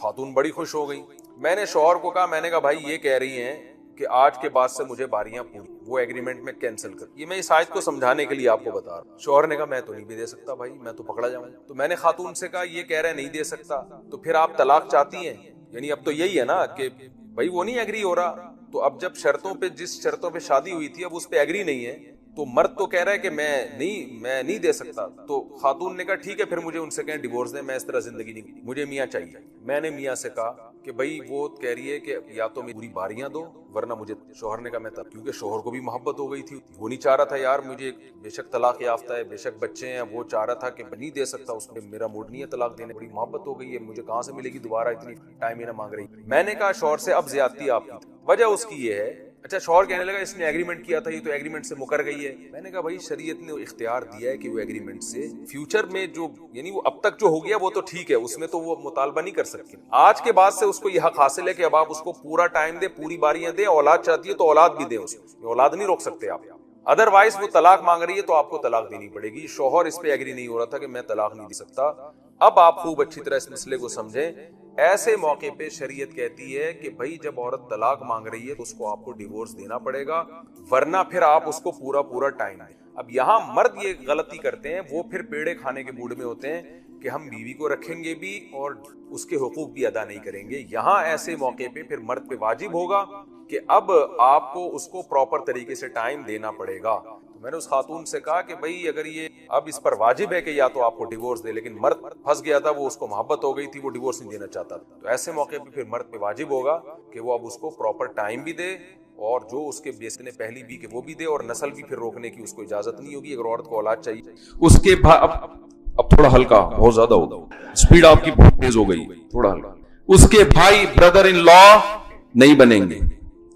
Speaker 1: خاتون بڑی خوش ہو گئی. میں نے شوہر کو کہا, میں نے کہا بھائی یہ کہہ رہی ہیں کہ آج کے بعد سے مجھے باریاں پوری, وہ ایگریمنٹ میں کینسل کر. یہ میں اس آیت کو سمجھانے کے لیے آپ کو بتا رہا ہوں. شوہر نے کہا میں تو نہیں بھی دے سکتا بھائی, میں تو پکڑا جاؤں. تو میں نے خاتون سے کہا یہ کہہ رہے نہیں دے سکتا, تو پھر آپ طلاق چاہتی ہیں؟ یعنی اب تو یہی ہے نا کہ بھائی وہ نہیں ایگری ہو رہا, تو اب جب شرطوں پہ, جس شرطوں پہ شادی ہوئی تھی اب اس پہ ایگری نہیں ہے, تو مرد تو کہہ رہا ہے کہ میں نہیں دے سکتا. تو خاتون نے کہا ٹھیک ہے پھر مجھے ان سے کہیں ڈیورس دیں, میں اس طرح زندگی نہیں, مجھے میاں چاہیے. میں نے میاں سے کہا کہ بھائی وہ کہہ رہی ہے کہ یا تو پوری باریاں دو ورنہ مجھے. شوہر نے کہا میں تب, کیونکہ شوہر کو بھی محبت ہو گئی تھی, وہ نہیں چاہ رہا تھا یار مجھے, بے شک طلاق یافتہ ہے, بے شک بچے ہیں, وہ چاہ رہا تھا کہ نہیں دے سکتا, اس میں میرا موڈ نہیں ہے طلاق دینے, بڑی محبت ہو گئی ہے, مجھے کہاں سے ملے گی دوبارہ, اتنی ٹائم ہی نہ مانگ رہی. میں نے کہا شوہر سے اب زیادتی آپ کی, وجہ اس کی یہ ہے. اچھا شوہر کہنے لگا اس نے ایگریمنٹ کیا تھا, یہ تو ایگریمنٹ سے مکر گئی ہے. میں نے کہا بھائی شریعت نے اختیار دیا ہے کہ وہ ایگریمنٹ سے فیوچر میں جو, یعنی وہ اب تک جو ہو گیا وہ تو ٹھیک ہے, اس میں تو وہ مطالبہ نہیں کر سکتی. آج کے بعد سے اس کو یہ حق حاصل ہے کہ اب آپ اس کو پورا ٹائم دے, پوری باریاں دے, اولاد چاہتی ہے تو اولاد بھی دے, اس کو اولاد نہیں روک سکتے آپ. ادروائز وہ طلاق مانگ رہی ہے تو آپ کو طلاق دینی پڑے گی. شوہر اس پہ ایگری نہیں ہو رہا تھا کہ میں طلاق نہیں دے سکتا. اب آپ خوب اچھی طرح اس مسئلے کو سمجھیں. ایسے موقع پہ شریعت کہتی ہے کہ بھائی جب عورت طلاق مانگ رہی ہے تو اس کو آپ کو ڈیورس دینا پڑے گا, ورنہ پھر آپ اس کو پورا ٹائم دیں. اب یہاں مرد یہ غلطی کرتے ہیں, وہ پھر پیڑے کھانے کے موڈ میں ہوتے ہیں کہ ہم بیوی کو رکھیں گے بھی اور اس کے حقوق بھی ادا نہیں کریں گے. یہاں ایسے موقع پہ پھر مرد پہ واجب ہوگا کہ اب آپ کو اس کو پراپر طریقے سے ٹائم دینا پڑے گا. میں نے اس خاتون سے کہا کہ بھئی اگر یہ اب اس پر واجب ہے کہ یا تو آپ کو ڈیورس دے, لیکن مرد پھنس گیا تھا, وہ اس کو محبت ہو گئی تھی, وہ ڈیورس نہیں دینا چاہتا, تو ایسے موقع پہ پھر مرد پہ واجب ہوگا کہ وہ اب اس کو پراپر ٹائم بھی دے, اور جو اس کے بیس نے پہلی بھی کہ وہ بھی دے, اور نسل بھی پھر روکنے کی اس کو اجازت نہیں ہوگی. اگر عورت کو اولاد چاہیے اس کے اب تھوڑا ہلکا, بہت زیادہ ہوگا, اسپیڈ آپ کی بہت تیز ہو گئی, تھوڑا ہلکا. اس کے بھائی برادر ان لا نہیں بنیں گے.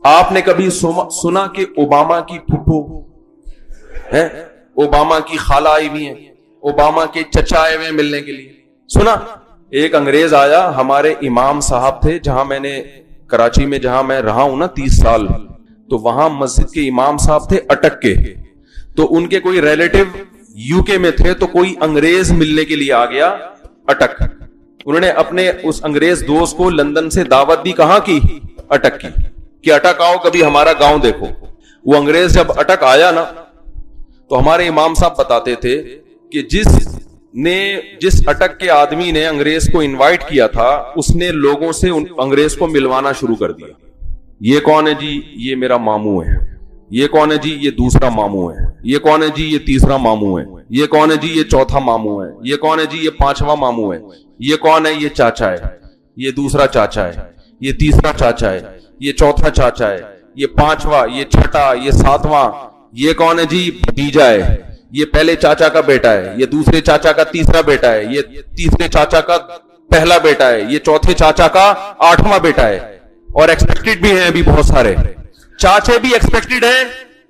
Speaker 1: آپ نے کبھی سنا کہ اوباما کی پھپھو ہے, اوباما کی خالہ آئی ہوئی ہیں, اوباما کے چچا آئے ہوئے ملنے کے لیے؟ سنا؟ ایک انگریز آیا, ہمارے امام صاحب تھے جہاں میں نے کراچی میں جہاں میں رہا ہوں نا 30 سال, تو وہاں مسجد کے امام صاحب تھے اٹک کے, تو ان کے کوئی ریلیٹو یو کے میں تھے, تو کوئی انگریز ملنے کے لیے آ گیا اٹک. انہوں نے اپنے اس انگریز دوست کو لندن سے دعوت دی, کہاں کی؟ اٹک کی, کہ اٹک آؤ کبھی ہمارا گاؤں دیکھو. وہ انگریز جب اٹک آیا نا, تو ہمارے امام صاحب بتاتے تھے کہ جس اٹک کے آدمی نے انگریز کو انوائٹ کیا تھا, اس نے لوگوں سے انگریز کو ملوانا شروع کر دیا. یہ کون ہے جی؟ یہ میرا ماموں ہے. یہ کون ہے جی؟ یہ دوسرا ماموں ہے. یہ کون ہے جی؟ یہ تیسرا ماموں ہے. یہ کون ہے جی؟ یہ چوتھا ماموں ہے. یہ کون ہے جی؟ یہ 5واں ماموں ہے. یہ کون ہے؟ یہ چاچا ہے. یہ دوسرا چاچا ہے، یہ تیسرا چاچا ہے، یہ چوتھا چاچا ہے، یہ پانچواں، یہ چھٹا، یہ ساتواں، یہ کون ہے جی؟ بھتیجا ہے، یہ پہلے چاچا کا بیٹا ہے، یہ دوسرے چاچا کا تیسرا بیٹا ہے، یہ تیسرے چاچا کا پہلا بیٹا ہے، یہ چوتھے چاچا کا 8واں بیٹا ہے. اور ایکسپیکٹڈ بھی ہیں ابھی بہت سارے چاچے بھی ایکسپیکٹڈ ہیں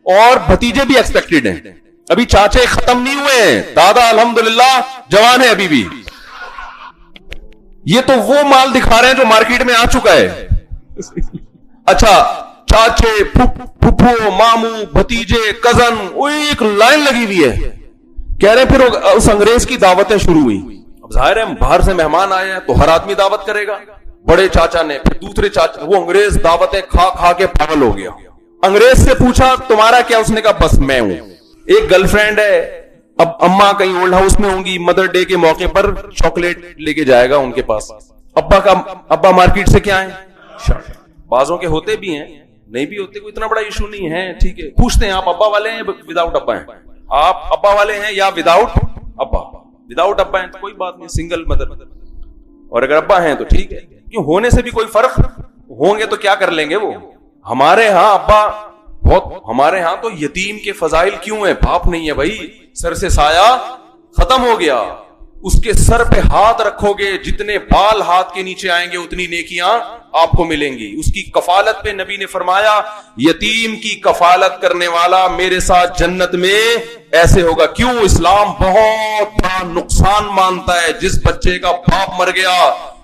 Speaker 1: اور بھتیجے بھی ایکسپیکٹڈ ہیں. ابھی چاچے ختم نہیں ہوئے ہیں، دادا الحمدللہ جوان ہے ابھی بھی. یہ تو وہ مال دکھا رہے ہیں جو مارکیٹ میں آ چکا ہے. اچھا چاچے، پھپھو، ماموں، بھتیجے، کزن، وہ ایک لائن لگی ہوئی ہے. کہہ رہے پھر اس انگریز کی دعوتیں شروع ہوئی. اب ظاہر ہے باہر سے مہمان آئے ہیں تو ہر آدمی دعوت کرے گا. بڑے چاچا نے، پھر دوسرے چاچا، وہ انگریز دعوتیں کھا کھا کے پاگل ہو گیا. انگریز سے پوچھا تمہارا کیا؟ اس نے کہا بس میں ہوں. ایک گرل فرینڈ ہے، اب اماں کہیں اولڈ ہاؤس میں ہوں گی، مدر ڈے کے موقع پر چاکلیٹ لے کے جائے گا ان کے پاس. ابا مارکیٹ سے کیا ہے؟ بازوں کے ہوتے بھی ہیں، نہیں بھی ہوتے، کوئی اتنا بڑا ایشو نہیں ہے. ٹھیک ہے، پوچھتے ہیں آپ ابا والے ہیں وداؤٹ ابا ہیں؟ آپ ابا والے ہیں یا وداؤٹ ابا؟ وداؤٹ ابا ہیں تو کوئی بات نہیں، سنگل مدر. اور اگر ابا ہیں تو ٹھیک ہے، کیوں ہونے سے بھی کوئی فرق؟ ہوں گے تو کیا کر لیں گے وہ. ہمارے ہاں ابا بہت، ہمارے ہاں تو یتیم کے فضائل کیوں ہیں؟ باپ نہیں ہے بھائی، سر سے سایہ ختم ہو گیا. اس کے سر پہ ہاتھ رکھو گے، جتنے بال ہاتھ کے نیچے آئیں گے اتنی نیکیاں آپ کو ملیں گی. اس کی کفالت پہ نبی نے فرمایا یتیم کی کفالت کرنے والا میرے ساتھ جنت میں ایسے ہوگا. کیوں؟ اسلام بہت بڑا نقصان مانتا ہے جس بچے کا باپ مر گیا.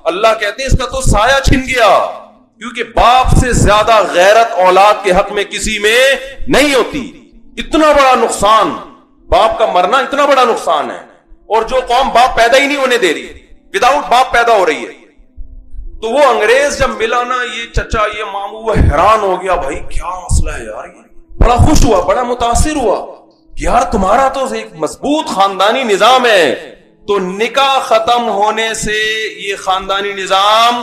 Speaker 1: اللہ کہتے ہیں اس کا تو سایہ چھن گیا، کیونکہ باپ سے زیادہ غیرت اولاد کے حق میں کسی میں نہیں ہوتی. اتنا بڑا نقصان، باپ کا مرنا اتنا بڑا نقصان ہے. اور جو قوم باپ پیدا ہی نہیں ہونے دے رہی، وداؤٹ باپ پیدا ہو رہی ہے، تو وہ انگریز جب ملا نا، یہ چچا، یہ ماموں، وہ حیران ہو گیا، بھائی کیا مسئلہ ہے یار. یہ بڑا خوش ہوا، بڑا متاثر ہوا، یار تمہارا تو ایک مضبوط خاندانی نظام ہے. تو نکاح ختم ہونے سے یہ خاندانی نظام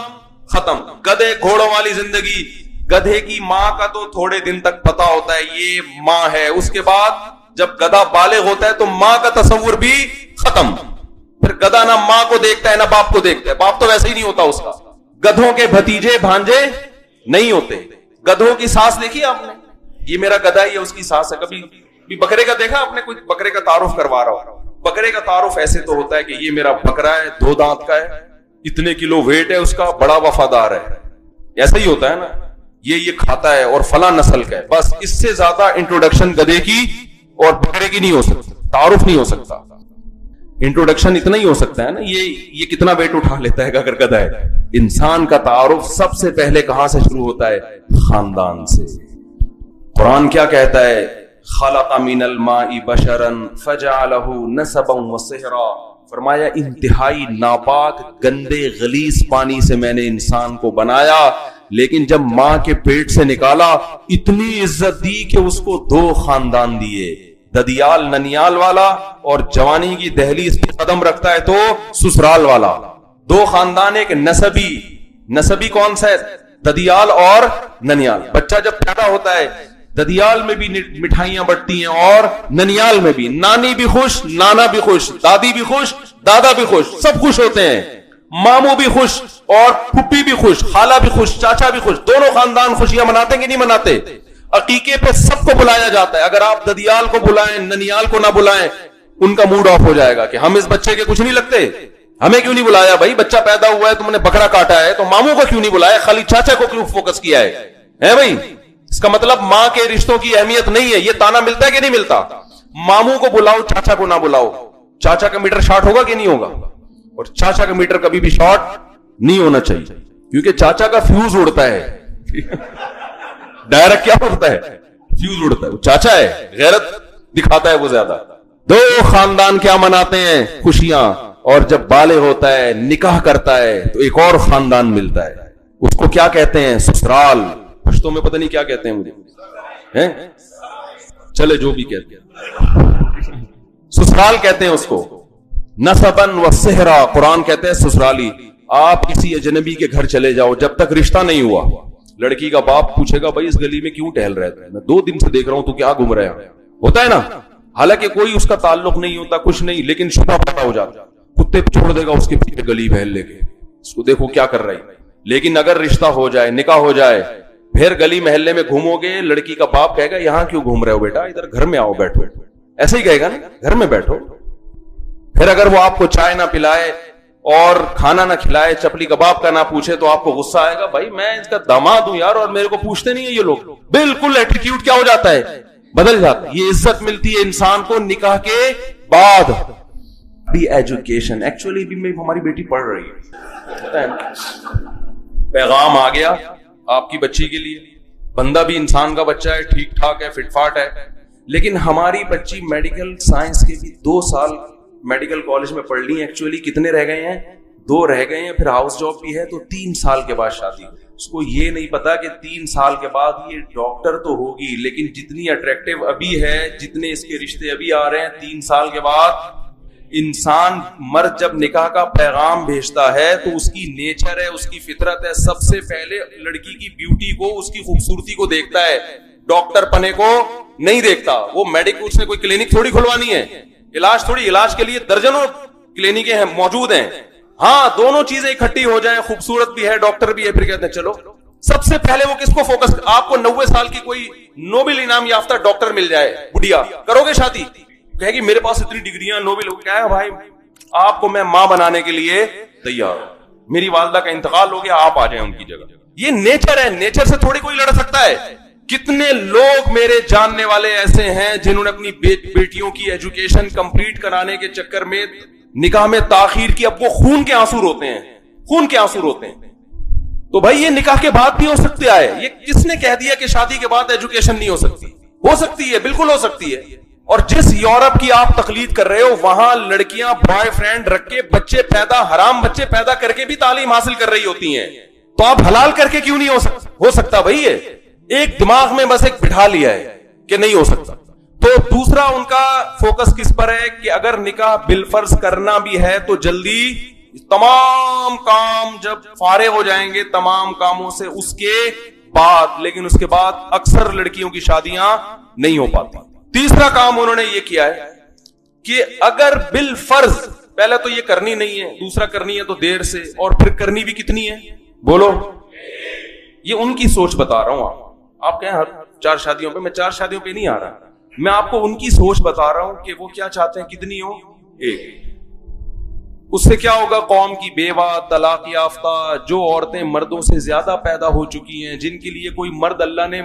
Speaker 1: ختم. گدھے گھوڑوں والی زندگی، گدھے کی ماں کا تو تھوڑے دن تک پتا ہوتا ہے یہ ماں ہے، اس کے بعد جب گدھا بالغ ہوتا ہے تو ماں کا تصور بھی ختم. پھر گدھا نہ ماں کو دیکھتا ہے نہ باپ کو دیکھتا ہے، باپ تو ویسے ہی نہیں ہوتا اس کا. گدھوں کے بھتیجے بھانجے نہیں ہوتے. گدھوں کی ساس دیکھی آپ نے؟ یہ میرا گدھا ہی ہے، اس کی ساس ہے. کبھی بکرے کا دیکھا آپ نے؟ کوئی بکرے کا تعارف کروا رہا ہو. بکرے کا تعارف ایسے تو ہوتا ہے کہ یہ میرا بکرا ہے، 2 دانت کا ہے، اتنے کلو ویٹ ہے اس کا، بڑا وفادار ہے. ایسا ہی ہوتا ہے نا، یہ کھاتا ہے اور فلاں نسل کا ہے. بس اس سے زیادہ انٹروڈکشن گدھے کی اور بکرے کی نہیں ہو سکتا، تعارف نہیں ہو سکتا. انٹروڈکشن اتنا ہی ہو سکتا ہے نا، یہ کتنا ویٹ اٹھا لیتا ہے اگر گدھا ہے. انسان کا تعارف سب سے پہلے کہاں سے شروع ہوتا ہے؟ خاندان سے. قرآن کیا کہتا ہے؟ خلق من الماء بشرا فجعلہ نسبا وصہرا. فرمایا انتہائی ناپاک گندے غلیظ پانی سے میں نے انسان کو بنایا، لیکن جب ماں کے پیٹ سے نکالا اتنی عزت دی کہ اس کو 2 خاندان دیے، ددیال ننیال والا، اور جوانی کی دہلیز پہ قدم رکھتا ہے تو سسرال والا. 2 خاندان. ایک نسبی کون سا ہے؟ ددیال اور ننیال. بچہ جب پیدا ہوتا ہے ددیال میں بھی مٹھائیاں بٹتی ہیں اور ننیال میں بھی. نانی بھی خوش، نانا بھی خوش، دادی بھی خوش، دادا بھی خوش، سب خوش ہوتے ہیں. ماموں بھی خوش اور پھپھی بھی خوش، خالہ بھی خوش، چاچا بھی خوش. دونوں خاندان خوشیاں مناتے کہ نہیں مناتے؟ عقیقے پہ سب کو بلایا جاتا ہے. اگر آپ ددیال کو بلائیں، ننیال کو نہ بلائیں، ان کا موڈ آف ہو جائے گا کہ ہم اس بچے کے کچھ نہیں لگتے، ہمیں کیوں نہیں بلایا؟ بھائی بچہ پیدا ہوا ہے، تم نے بکرا کاٹا ہے تو ماموں کو کیوں نہیں بلایا؟ خالی چاچا کو کیوں فوکس کیا ہے بھائی؟ اس کا مطلب ماں کے رشتوں کی اہمیت نہیں ہے. یہ تانا ملتا ہے کہ نہیں ملتا؟ ماموں کو بلاؤ، چاچا کو نہ بلاؤ. چاچا کا میٹر شارٹ ہوگا کہ نہیں ہوگا؟ اور چاچا کا میٹر کبھی بھی شارٹ نہیں ہونا چاہیے، کیونکہ چاچا کا فیوز اڑتا ہے. ڈائریکٹ کیا اڑتا ہے؟ فیوز اڑتا ہے. وہ چاچا ہے، غیرت دکھاتا ہے وہ زیادہ. 2 خاندان کیا مناتے ہیں؟ خوشیاں. اور جب بالغ ہوتا ہے، نکاح کرتا ہے تو ایک اور خاندان ملتا ہے. اس کو کیا کہتے ہیں؟ سسرال. پشتوں میں پتہ نہیں کیا کہتے ہیں مجھے، چلے جو بھی کہتے ہیں، سسرال کہتے ہیں اس کو. نسبا وصہرا. قرآن کہتے ہیں سسرالی. آپ کسی اجنبی کے گھر چلے جاؤ، جب تک رشتہ نہیں ہوا، لڑکی کا باپ پوچھے گا بھائی اس گلی میں کیوں ٹہل رہے تھے؟ میں 2 دن سے دیکھ رہا ہوں تو کیا گھوم رہے ہیں. ہوتا ہے نا، حالانکہ کوئی اس کا تعلق نہیں ہوتا، کچھ نہیں، لیکن شبہ پیدا ہو جاتا. کتے چھوڑ دے گا اس کے پیچھے گلی بہل لے کے. اس کو دیکھو کیا کر رہی. لیکن اگر رشتہ ہو جائے, نکاح ہو جائے, پھر گلی محلے میں گھومو گے, لڑکی کا باپ کہے گا یہاں کیوں گھوم رہے ہو بیٹا, ادھر گھر میں آؤ بیٹھو, ایسے ہی کہے گا نا, گھر میں بیٹھو. پھر اگر وہ آپ کو چائے نہ پلائے اور کھانا نہ کھلائے, چپلی کباب کا نہ پوچھے, تو آپ کو غصہ آئے گا, بھائی میں اس کا داماد ہوں یار اور میرے کو پوچھتے نہیں ہیں یہ لوگ. بالکل ایٹیٹیوڈ کیا ہو جاتا ہے, بدل جاتا ہے. یہ عزت ملتی ہے انسان کو نکاح کے بعد. بھی ایجوکیشن, ایکچولی بھی ہماری بیٹی پڑھ رہی ہے, پیغام آ گیا آپ کی بچی کے لیے. بندہ بھی انسان کا بچہ ہے, ٹھیک ٹھاک ہے, فٹ فاٹ ہے, لیکن ہماری بچی میڈیکل سائنس کے بھی 2 سال میڈیکل کالج میں پڑھ لی. ایکچولی کتنے رہ گئے ہیں, 2 رہ گئے ہیں. پھر ہاؤس جاب بھی ہے تو 3 سال کے بعد شادی. اس کو یہ نہیں پتا کہ 3 سال کے بعد یہ ڈاکٹر تو ہوگی, لیکن جتنی اٹریکٹیو ابھی ہے, جتنے اس کے رشتے ابھی آ رہے ہیں, 3 سال کے بعد انسان مرد جب نکاح کا پیغام بھیجتا ہے تو اس کی نیچر ہے, اس کی فطرت ہے, سب سے پہلے لڑکی کی بیوٹی کو, اس کی خوبصورتی کو دیکھتا ہے, ڈاکٹر پنے کو نہیں دیکھتا. وہ میڈیکل, اس نے کوئی کلینک تھوڑی کھلوانی ہے, علاج تھوڑی, علاج کے لیے درجنوں کلینکیں ہیں موجود ہیں. ہاں دونوں چیزیں اکٹھی ہو جائیں, خوبصورت بھی ہے, ڈاکٹر بھی ہے, پھر کہتے ہیں چلو. سب سے پہلے وہ کس کو فوکس, آپ کو 90 سال کی کوئی نوبل انعام یافتہ ڈاکٹر مل جائے, بڑھیا, کرو گے شادی؟ کہے گی میرے پاس اتنی ڈگریاں, نوبل. کیا ہے بھائی, آپ کو میں ماں بنانے کے لیے تیار ہوں, میری والدہ کا انتقال ہو گیا, آپ آ جائیں ان کی جگہ. یہ نیچر ہے, نیچر سے تھوڑی کوئی لڑ سکتا ہے. کتنے لوگ میرے جاننے والے ایسے ہیں جنہوں نے اپنی بیٹیوں کی ایجوکیشن کمپلیٹ کرانے کے چکر میں نکاح میں تاخیر کی, اب وہ خون کے آنسو روتے ہیں, خون کے آنسو روتے ہیں. تو بھائی یہ نکاح کے بعد بھی ہو سکتا ہے. یہ کس نے کہہ دیا کہ شادی کے بعد ایجوکیشن نہیں ہو سکتی؟ ہو سکتی ہے, بالکل ہو سکتی ہے. اور جس یورپ کی آپ تقلید کر رہے ہو, وہاں لڑکیاں بوائے فرینڈ رکھ کے بچے پیدا, حرام بچے پیدا کر کے بھی تعلیم حاصل کر رہی ہوتی ہیں. تو آپ حلال کر کے کیوں نہیں ہو سکتا بھائی؟ یہ ایک دماغ میں بس ایک بٹھا لیا ہے کہ نہیں ہو سکتا. تو دوسرا ان کا فوکس کس پر ہے کہ اگر نکاح بالفرض کرنا بھی ہے تو جلدی تمام کام جب فارغ ہو جائیں گے تمام کاموں سے اس کے بعد. لیکن اس کے بعد اکثر لڑکیوں کی شادیاں نہیں ہو پاتی. تیسرا کام انہوں نے یہ کیا ہے کہ اگر بالفرض, پہلے تو یہ کرنی نہیں ہے, دوسرا کرنی ہے تو دیر سے, اور پھر کرنی بھی کتنی ہے بولو. یہ ان کی سوچ بتا رہا ہوں. آپ کہیں ہر 4 شادیوں پہ, میں 4 شادیوں پہ نہیں آ رہا, میں آپ کو ان کی سوچ بتا رہا ہوں کہ وہ کیا چاہتے ہیں, کتنی ہو, ایک. اس سے کیا ہوگا, قوم کی بیوہ, طلاق یافتہ, جو عورتیں مردوں سے زیادہ پیدا ہو چکی ہیں, جن کے لیے کوئی مرد اللہ نے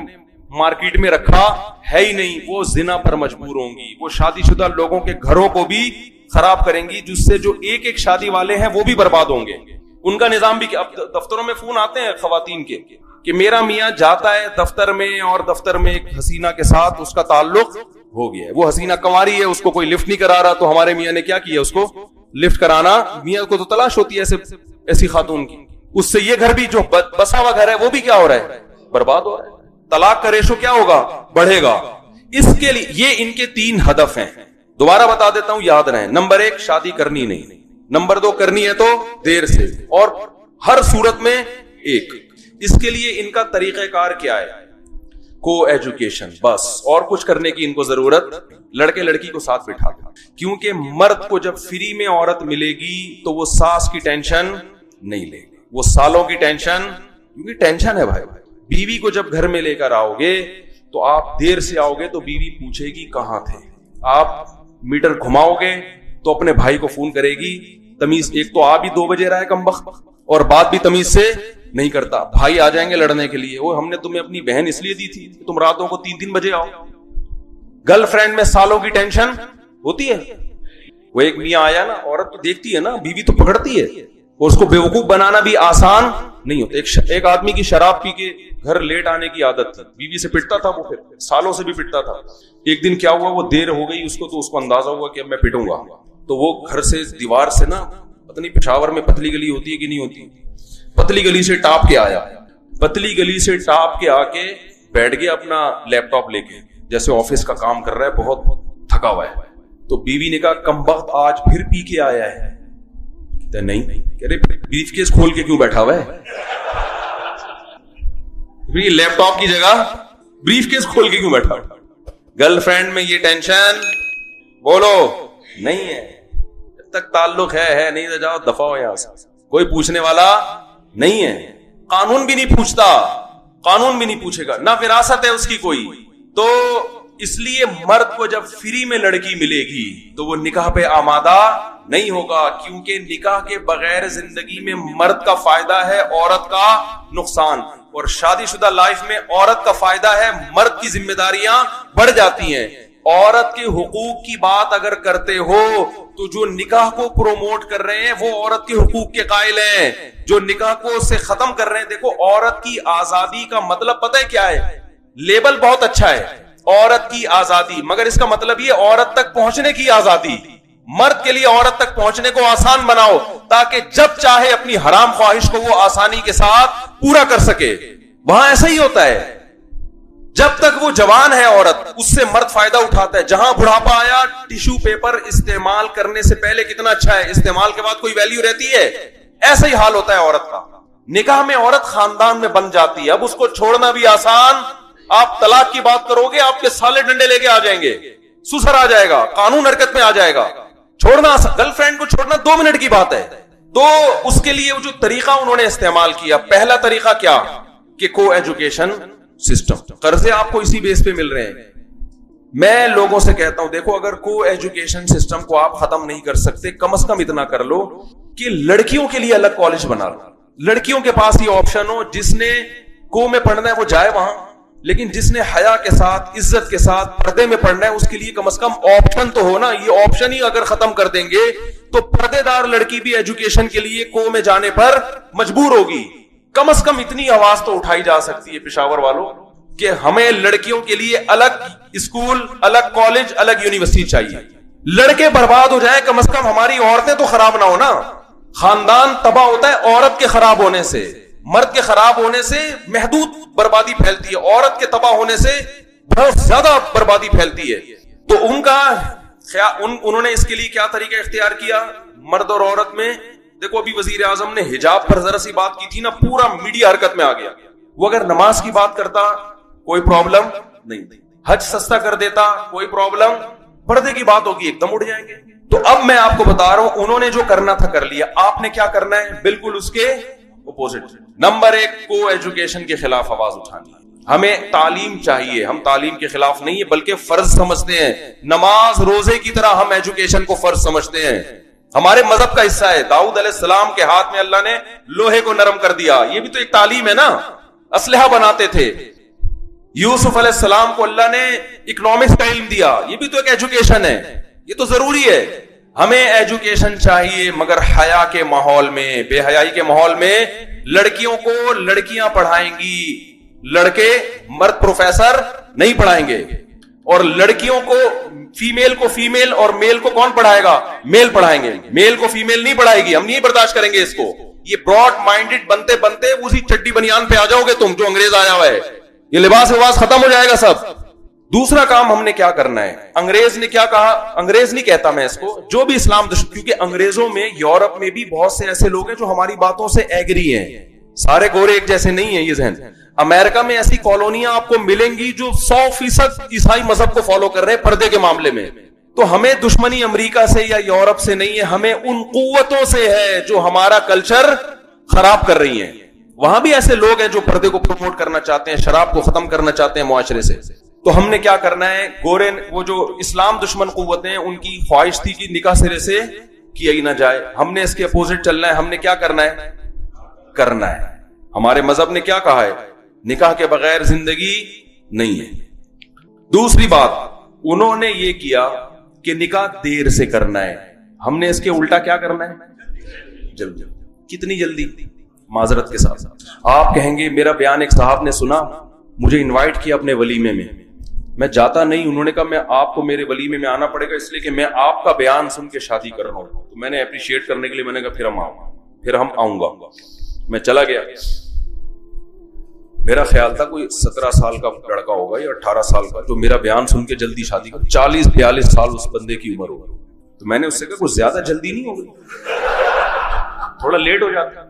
Speaker 1: مارکیٹ میں رکھا ہے ہی نہیں, وہ زنا پر مجبور ہوں گی. وہ شادی شدہ لوگوں کے گھروں کو بھی خراب کریں گی, جس سے جو ایک شادی والے ہیں وہ بھی برباد ہوں گے. ان کا نظام بھی, اب دفتروں میں فون آتے ہیں خواتین کے کہ میرا میاں جاتا ہے دفتر میں اور دفتر میں ایک حسینہ کے ساتھ اس کا تعلق ہو گیا ہے, وہ حسینہ کنواری ہے, اس کو کوئی لفٹ نہیں کرا رہا, تو ہمارے میاں نے کیا کیا, اس کو لفٹ کرانا. میاں کو تو تلاش ہوتی ہے ایسی خاتون کی, اس سے یہ گھر بھی جو بسا ہوا گھر ہے وہ بھی کیا ہو رہا ہے, برباد ہو رہا ہے. طلاق کا ریشو کیا ہوگا, بڑھے گا. اس کے لیے یہ ان کے 3 ہدف ہیں. دوبارہ بتا دیتا ہوں, یاد رہیں. نمبر 1 شادی کرنی نہیں, نمبر 2 کرنی ہے تو دیر سے, اور ہر صورت میں ایک. اس کے لیے ان کا طریقہ کار کیا ہے, کو ایجوکیشن, بس. اور کچھ کرنے کی ان کو ضرورت, لڑکے لڑکی کو ساتھ بٹھا دیں. کیونکہ مرد کو جب فری میں عورت ملے گی تو وہ ساس کی ٹینشن نہیں لے گی, وہ سالوں کی ٹینشن, کیونکہ ٹینشن ہے بھائی. بیوی کو جب گھر میں لے کر آؤ گے تو آپ دیر سے آؤ گے تو بیوی پوچھے گی کہاں تھے. آپ میٹر گھماؤ گے تو اپنے بھائی کو فون کرے گی تمیز. ایک تو آپ ہی 2 بجے رہا ہے کمبخت, اور بات بھی تمیز سے نہیں کرتا. بھائی آ جائیں گے لڑنے کے لیے, وہ ہم نے تمہیں اپنی بہن اس لیے دی تھی کہ تم راتوں کو 3 بجے آؤ. گرل فرینڈ میں سالوں کی ٹینشن ہوتی ہے. وہ ایک میاں آیا نا, عورت تو دیکھتی ہے نا, بیوی تو پکڑتی ہے, اور اس کو بیوقوف بنانا بھی آسان نہیں ہوتا. ایک آدمی کی شراب پی کے گھر لیٹ آنے کی عادت تھی, بیوی سے پٹتا تھا, وہ پھر سالوں سے بھی پٹتا تھا. ایک دن کیا ہوا, وہ دیر ہو گئی اس کو, تو اس کو اندازہ ہوا کہ اب میں پٹوں گا. تو وہ گھر سے دیوار سے نا, پتہ نہیں پشاور میں پتلی گلی ہوتی ہے کہ نہیں ہوتی, پتلی گلی سے ٹاپ کے آیا, پتلی گلی سے ٹاپ کے آ کے بیٹھ گیا اپنا لیپ ٹاپ لے کے, جیسے آفس کا کام کر رہا ہے, بہت تھکا ہوا ہے. تو بیوی نے کہا کمبخت آج پھر پی کے آیا ہے. نہیں, کہہ رہے بریف کیس کھول کے کیوں بیٹھا ہوا ہے, لیپ ٹاپ کی جگہ بریف کیس کھول کے کیوں بیٹھا. گرل فرینڈ میں یہ ٹینشن بولو نہیں ہے. جب تک تعلق ہے نہیں تو جاؤ دفع ہو یہاں سے, کوئی پوچھنے والا نہیں ہے. قانون بھی نہیں پوچھتا, قانون بھی نہیں پوچھے گا, نہ وراثت ہے اس کی کوئی. تو اس لیے مرد کو جب فری میں لڑکی ملے گی تو وہ نکاح پہ آمادہ نہیں ہوگا, کیونکہ نکاح کے بغیر زندگی میں مرد کا فائدہ ہے, عورت کا نقصان. اور شادی شدہ لائف میں عورت کا فائدہ ہے, مرد کی ذمہ داریاں بڑھ جاتی ہیں. عورت کے حقوق کی بات اگر کرتے ہو تو جو نکاح کو پروموٹ کر رہے ہیں وہ عورت کے حقوق کے قائل ہیں, جو نکاح کو اس سے ختم کر رہے ہیں. دیکھو عورت کی آزادی کا مطلب پتہ ہے کیا ہے؟ لیبل بہت اچھا ہے, عورت کی آزادی, مگر اس کا مطلب یہ عورت تک پہنچنے کی آزادی. مرد کے لیے عورت تک پہنچنے کو آسان بناؤ تاکہ جب چاہے اپنی حرام خواہش کو وہ آسانی کے ساتھ پورا کر سکے. وہاں ایسا ہی ہوتا ہے, جب تک وہ جوان ہے عورت اس سے مرد فائدہ اٹھاتا ہے. جہاں بڑھاپا آیا, ٹیشو پیپر استعمال کرنے سے پہلے کتنا اچھا ہے, استعمال کے بعد کوئی ویلیو رہتی ہے. ایسا ہی حال ہوتا ہے عورت کا. نکاح میں عورت خاندان میں بن جاتی ہے, اب اس کو چھوڑنا بھی آسان. آپ طلاق کی بات کرو گے آپ کے سالے ڈنڈے لے کے آ جائیں گے, سسر آ جائے گا, قانون حرکت میں آ جائے گا. چھوڑنا, گرل فرینڈ کو چھوڑنا 2 منٹ کی بات ہے. تو اس کے لیے جو طریقہ انہوں نے استعمال کیا, پہلا طریقہ کیا کہ کو ایجوکیشن سسٹم. قرضے آپ کو اسی بیس پہ مل رہے ہیں. میں لوگوں سے کہتا ہوں دیکھو اگر کو ایجوکیشن سسٹم کو آپ ختم نہیں کر سکتے, کم از کم اتنا کر لو کہ لڑکیوں کے لیے الگ کالج بنا لو. لڑکیوں کے پاس یہ آپشن ہو, جس نے کو میں پڑھنا ہے وہ جائے وہاں, لیکن جس نے حیا کے ساتھ, عزت کے ساتھ پردے میں پڑھنا ہے اس کے لیے کم از کم آپشن تو ہو نا. یہ آپشن ہی اگر ختم کر دیں گے تو پردے دار لڑکی بھی ایجوکیشن کے لیے کو میں جانے پر مجبور ہوگی. کم از کم اتنی آواز تو اٹھائی جا سکتی ہے پشاور والوں کہ ہمیں لڑکیوں کے لیے الگ اسکول, الگ کالج, الگ یونیورسٹی چاہیے. لڑکے برباد ہو جائیں, کم از کم ہماری عورتیں تو خراب نہ ہو نا. خاندان تباہ ہوتا ہے عورت کے خراب ہونے سے, مرد کے خراب ہونے سے محدود بربادی پھیلتی ہے, عورت کے تباہ ہونے سے بہت زیادہ بربادی پھیلتی ہے. تو ان کا انہوں نے اس کے لیے کیا طریقہ اختیار کیا مرد اور عورت میں؟ دیکھو ابھی وزیر اعظم نے حجاب پر ذرا سی بات کی تھی نا, پورا میڈیا حرکت میں آ گیا. وہ اگر نماز کی بات کرتا کوئی پرابلم نہیں, حج سستا کر دیتا کوئی پرابلم, پردے کی بات ہوگی ایک دم اٹھ جائیں گے. تو اب میں آپ کو بتا رہا ہوں انہوں نے جو کرنا تھا کر لیا, آپ نے کیا کرنا ہے بالکل اس کے اپوزٹ. نمبر 1, کو ایجوکیشن کے خلاف آواز اٹھانی ہے. ہمیں تعلیم چاہیے, ہم تعلیم کے خلاف نہیں ہے بلکہ فرض سمجھتے ہیں. نماز روزے کی طرح ہم ایجوکیشن کو فرض سمجھتے ہیں, ہمارے مذہب کا حصہ ہے. داؤد علیہ السلام کے ہاتھ میں اللہ نے لوہے کو نرم کر دیا, یہ بھی تو ایک تعلیم ہے نا. اسلحہ بناتے تھے. یوسف علیہ السلام کو اللہ نے اکنامکس کا علم دیا, یہ بھی تو ایک ایجوکیشن ہے. یہ تو ضروری ہے. ہمیں ایجوکیشن چاہیے مگر حیا کے ماحول میں, بے حیائی کے ماحول میں. لڑکیوں کو لڑکیاں پڑھائیں گی, لڑکے مرد پروفیسر نہیں پڑھائیں گے. اور لڑکیوں کو فیمیل کو فیمیل اور میل کو کون پڑھائے گا؟ میل پڑھائیں گے. میل کو فیمیل نہیں پڑھائے گی, ہم نہیں برداشت کریں گے اس کو. یہ براڈ مائنڈڈ بنتے بنتے اسی چڈی بنیان پہ آ جاؤ گے تم, جو انگریز آیا ہوا ہے. یہ لباس وباس ختم ہو جائے گا سب. دوسرا کام ہم نے کیا کرنا ہے, انگریز نے کیا کہا, انگریز نہیں کہتا میں اس کو, جو بھی اسلام دشمن, کیونکہ انگریزوں میں یورپ میں بھی بہت سے ایسے لوگ ہیں جو ہماری باتوں سے ایگری ہیں. سارے گورے ایک جیسے نہیں ہیں, یہ ذہن. امریکہ میں ایسی کالونیاں آپ کو ملیں گی جو 100% عیسائی مذہب کو فالو کر رہے ہیں پردے کے معاملے میں. تو ہمیں دشمنی امریکہ سے یا یورپ سے نہیں ہے, ہمیں ان قوتوں سے ہے جو ہمارا کلچر خراب کر رہی ہیں. وہاں بھی ایسے لوگ ہیں جو پردے کو پروموٹ کرنا چاہتے ہیں, شراب کو ختم کرنا چاہتے ہیں معاشرے سے. تو ہم نے کیا کرنا ہے, گورے وہ جو اسلام دشمن قوتیں ہیں ان کی خواہش تھی کہ نکاح سرے سے کیا ہی نہ جائے, ہم نے اس کے اپوزٹ چلنا ہے. ہم نے کیا کرنا ہے, کرنا ہے. ہمارے مذہب نے کیا کہا ہے, نکاح کے بغیر زندگی نہیں ہے. دوسری بات انہوں نے یہ کیا کہ نکاح دیر سے کرنا ہے. ہم نے اس کے الٹا کیا کرنا ہے, جلدی. کتنی جلدی؟ معذرت کے ساتھ آپ کہیں گے میرا بیان ایک صاحب نے سنا, مجھے انوائٹ کیا اپنے ولیمے میں, میں جاتا نہیں. انہوں نے کہا میں آپ کو میرے ولیمے میں آنا پڑے گا اس لیے کہ میں آپ کا بیان سن کے شادی کر رہا ہوں. تو میں نے اپریشیٹ کرنے کے لیے میں نے کہا پھر ہم آؤں گا. میں چلا گیا. میرا خیال تھا کوئی 17 سال کا لڑکا ہوگا یا 18 سال کا, جو میرا بیان سن کے جلدی شادی کر. 40-42 سال اس بندے کی عمر ہوگی. تو میں نے اس سے کہا کچھ زیادہ جلدی نہیں ہوگی, تھوڑا لیٹ ہو جاتا.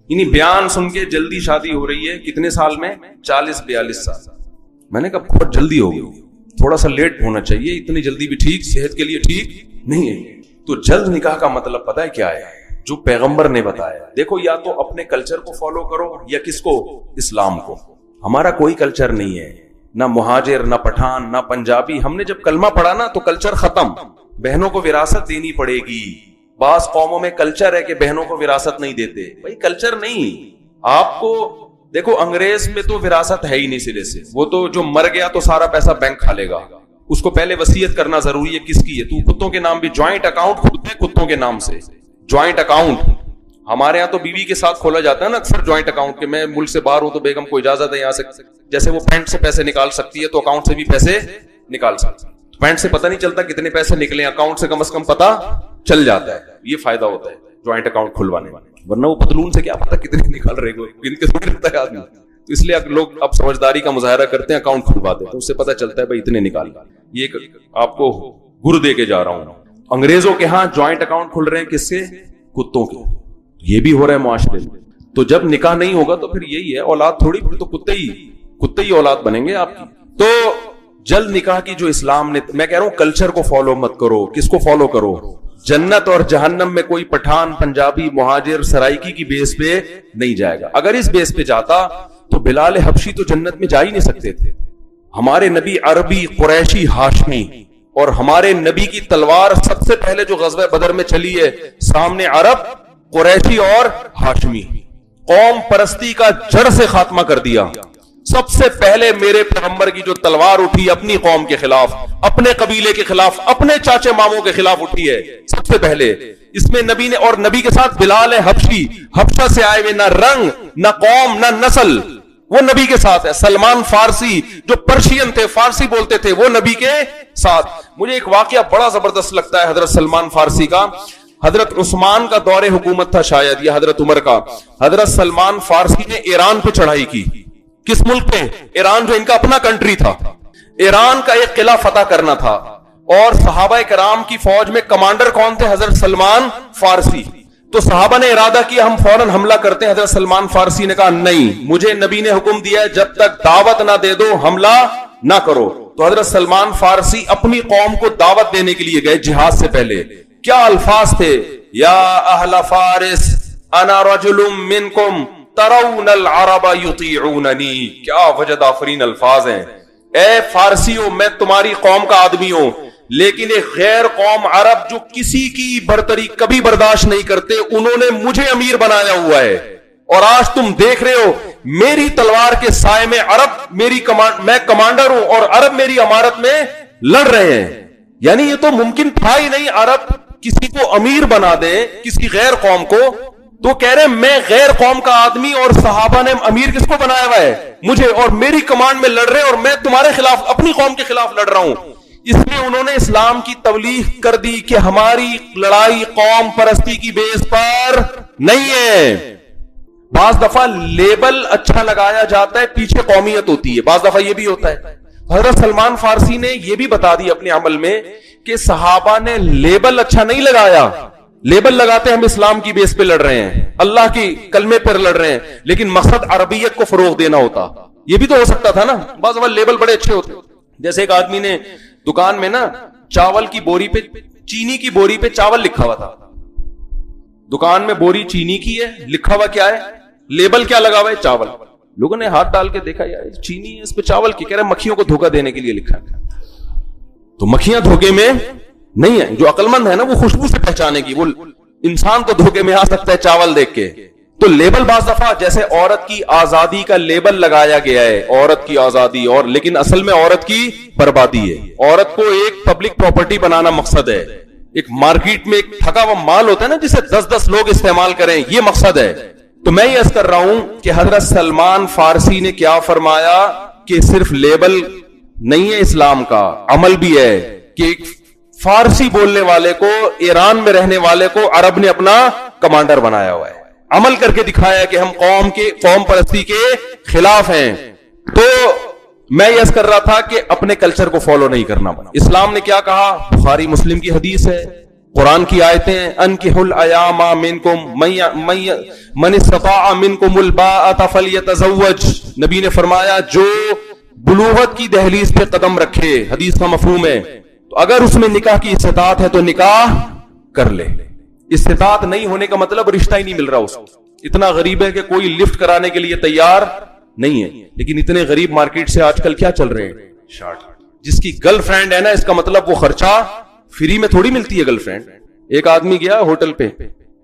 Speaker 1: یعنی بیان سن کے جلدی شادی ہو رہی ہے, کتنے سال میں؟ 40-42 سال. میں نے کہا بہت جلدی ہو گئی, تھوڑا سا لیٹ ہونا چاہیے, اتنی جلدی بھی ٹھیک, صحت کے لیے ٹھیک نہیں ہے. تو جلد نکاح کا مطلب پتہ ہے کیا ہے, جو پیغمبر نے بتایا. دیکھو یا تو اپنے کلچر کو فالو کرو یا کس کو؟ اسلام کو. ہمارا کوئی کلچر نہیں ہے, نہ مہاجر, نہ پٹھان, نہ پنجابی. ہم نے جب کلمہ پڑھا نا تو کلچر ختم. بہنوں کو وراثت دینی پڑے گی. بعض قوموں میں کلچر ہے کہ بہنوں کو وراثت نہیں دیتے. بھائی کلچر نہیں. آپ کو دیکھو انگریز میں تو وراثت ہے ہی نہیں سرے سے. وہ تو جو مر گیا تو سارا پیسہ بینک کھا لے گا. اس کو پہلے وصیت کرنا ضروری ہے. کس کی ہے؟ تو کتوں کے نام بھی جوائنٹ اکاؤنٹ کھلتے ہیں کتوں کے نام سے. جوائنٹ اکاؤنٹ ہمارے یہاں تو بیوی کے ساتھ کھولا جاتا ہے نا اکثر جوائنٹ اکاؤنٹ. کہ میں ملک سے باہر ہوں تو بیگم کو اجازت ہے یہاں سے, جیسے وہ پینٹ سے پیسے نکال سکتی ہے تو اکاؤنٹ سے بھی پیسے نکال سکتی ہے. پینٹ سے پتہ نہیں چلتا کتنے پیسے نکلے, اکاؤنٹ سے کم از کم پتہ چل جاتا ہے. یہ فائدہ ہوتا ہے جوائنٹ اکاؤنٹ کھلوانے والے, ورنہ وہ پتلون سے کیا پتہ کتنے نکال رہے گا, گن کے تو کرتا ہے آدمی. تو اس لیے لوگ اب سمجھداری کا مظاہرہ کرتے ہیں, اکاؤنٹ کھلواتے ہیں تو اس سے پتہ چلتا ہے بھائی اتنے نکال. یہ آپ کو گر دے کے جا رہا ہوں. انگریزوں کے ہاں جوائنٹ اکاؤنٹ کھل رہے ہیں کس سے؟ کتوں کے. یہ بھی ہو رہا ہے معاشرے میں. تو جب نکاح نہیں ہوگا تو پھر یہی ہے, اولاد تھوڑی, پھر تو کتے ہی اولاد بنیں گے آپ کی. تو جلد نکاح کی جو اسلام نے, میں کہہ رہا ہوں کلچر کو فالو مت کرو. کس کو فالو کرو؟ جنت اور جہنم میں کوئی پٹھان, پنجابی, مہاجر, سرائکی کی بیس پہ نہیں جائے گا. اگر اس بیس پہ جاتا تو بلال حبشی تو جنت میں جا ہی نہیں سکتے تھے. ہمارے نبی عربی, قریشی, ہاشمی, اور ہمارے نبی کی تلوار سب سے پہلے جو غزوہ بدر میں چلی ہے سامنے عرب, قریشی اور ہاشمی. قوم پرستی کا جڑ سے خاتمہ کر دیا. سب سے پہلے میرے پیغمبر کی جو تلوار اٹھی اپنی قوم کے خلاف, اپنے قبیلے کے خلاف, اپنے چاچے ماموں کے خلاف اٹھی ہے سب سے پہلے. اس میں نبی نے, اور نبی کے ساتھ بلال حبشی, حبشہ سے آئے ہوئے, نہ رنگ نہ قوم نہ نسل, وہ نبی کے ساتھ ہے. سلمان فارسی جو پرشین تھے, فارسی بولتے تھے, وہ نبی کے ساتھ. مجھے ایک واقعہ بڑا زبردست لگتا ہے حضرت سلمان فارسی کا. حضرت عثمان کا دور حکومت تھا شاید, یا حضرت عمر کا. حضرت سلمان فارسی نے ایران پہ چڑھائی کی. کس ملک پہ؟ ایران, جو ان کا اپنا کنٹری تھا. ایران کا ایک قلعہ فتح کرنا تھا, اور صحابہ کرام کی فوج میں کمانڈر کون تھے؟ حضرت سلمان فارسی. تو صحابہ نے ارادہ کیا ہم فوراً حملہ کرتے ہیں. حضرت سلمان فارسی نے کہا نہیں, مجھے نبی نے حکم دیا ہے جب تک دعوت نہ دے دو حملہ نہ کرو. تو حضرت سلمان فارسی اپنی قوم کو دعوت دینے کے لیے گئے جہاد سے پہلے. کیا الفاظ تھے؟ یا اہل فارس انا رجل منکم ترون العرب یطیعوننی. کیا وجد آفرین الفاظ ہیں. اے فارسیوں, میں تمہاری قوم کا آدمی ہوں, لیکن ایک غیر قوم عرب جو کسی کی برتری کبھی برداشت نہیں کرتے, انہوں نے مجھے امیر بنایا ہوا ہے. اور آج تم دیکھ رہے ہو میری تلوار کے سائے میں عرب میں کمانڈر ہوں اور عرب میری امارت میں لڑ رہے ہیں. یعنی یہ تو ممکن تھا ہی نہیں عرب کسی کو امیر بنا دے, کسی غیر قوم کو. تو کہہ رہے میں غیر قوم کا آدمی, اور صحابہ نے امیر کس کو بنایا ہوا ہے؟ مجھے, اور میری کمانڈ میں لڑ رہے, اور میں تمہارے خلاف, اپنی قوم کے خلاف لڑ رہا ہوں. اس میں انہوں نے اسلام کی تبلیغ کر دی کہ ہماری لڑائی قوم پرستی کی بیس پر نہیں ہے. بعض دفعہ لیبل اچھا لگایا جاتا ہے, پیچھے قومیت ہوتی ہے. بعض دفعہ یہ بھی ہوتا ہے. حضرت سلمان فارسی نے یہ بھی بتا دی اپنے عمل میں کہ صحابہ نے لیبل اچھا نہیں لگایا. لیبل لگاتے ہم اسلام کی بیس پہ لڑ رہے ہیں, اللہ کی کلمے پر لڑ رہے ہیں, لیکن مقصد عربیت کو فروغ دینا ہوتا. یہ بھی تو ہو سکتا تھا نا. بعض دفعہ لیبل بڑے اچھے ہوتے. جیسے ایک آدمی نے دکان میں نا چاول کی بوری پہ, چینی کی بوری پہ چاول لکھا ہوا تھا. دکان میں بوری چینی کی ہے, لکھا ہوا کیا ہے؟ لیبل کیا لگا ہوا ہے؟ چاول. لوگوں نے ہاتھ ڈال کے دیکھا یار چینی ہے, اس پہ چاول کی. کہہ رہے مکھیوں کو دھوکہ دینے کے لیے لکھا ہے. تو مکھیاں دھوکے میں نہیں ہے. جو عقل مند ہے نا وہ خوشبو سے پہچانے کی. وہ انسان تو دھوکے میں آ سکتا ہے چاول دیکھ کے. تو لیبل بعض دفعہ جیسے عورت کی آزادی کا لیبل لگایا گیا ہے, عورت کی آزادی, اور لیکن اصل میں عورت کی بربادی ہے. عورت کو ایک پبلک پراپرٹی بنانا مقصد ہے. ایک مارکیٹ میں ایک تھکا ہوا مال ہوتا ہے نا جسے 10 لوگ استعمال کریں, یہ مقصد ہے. تو میں یہ عرض کر رہا ہوں کہ حضرت سلمان فارسی نے کیا فرمایا کہ صرف لیبل نہیں ہے اسلام کا, عمل بھی ہے. کہ ایک فارسی بولنے والے کو, ایران میں رہنے والے کو عرب نے اپنا کمانڈر بنایا ہوا ہے. عمل کر کے دکھایا کہ ہم قوم پرستی کے خلاف ہیں. تو میں یہ عرض کر رہا تھا کہ اپنے کلچر کو فالو نہیں کرنا پڑا. اسلام نے کیا کہا؟ بخاری مسلم کی حدیث ہے, قرآن کی آیتیں, انکحوا الایام منکم من استطاع منکم الباءۃ فلیتزوج. نبی نے فرمایا جو بلوغت کی دہلیز پہ قدم رکھے, حدیث کا مفہوم ہے, تو اگر اس میں نکاح کی استطاعت ہے تو نکاح کر لے. استطاعت نہیں ہونے کا مطلب رشتہ ہی نہیں مل رہا اس کو. اتنا غریب ہے کہ کوئی لفٹ کرانے کے لیے تیار نہیں ہے. لیکن اتنے غریب مارکیٹ سے آج کل کیا چل رہے ہیں؟ شارٹ. جس کی گرل فرینڈ ہے نا، اس کا مطلب وہ خرچہ فری میں تھوڑی ملتی ہے گرل فرینڈ. ایک آدمی گیا ہوٹل پہ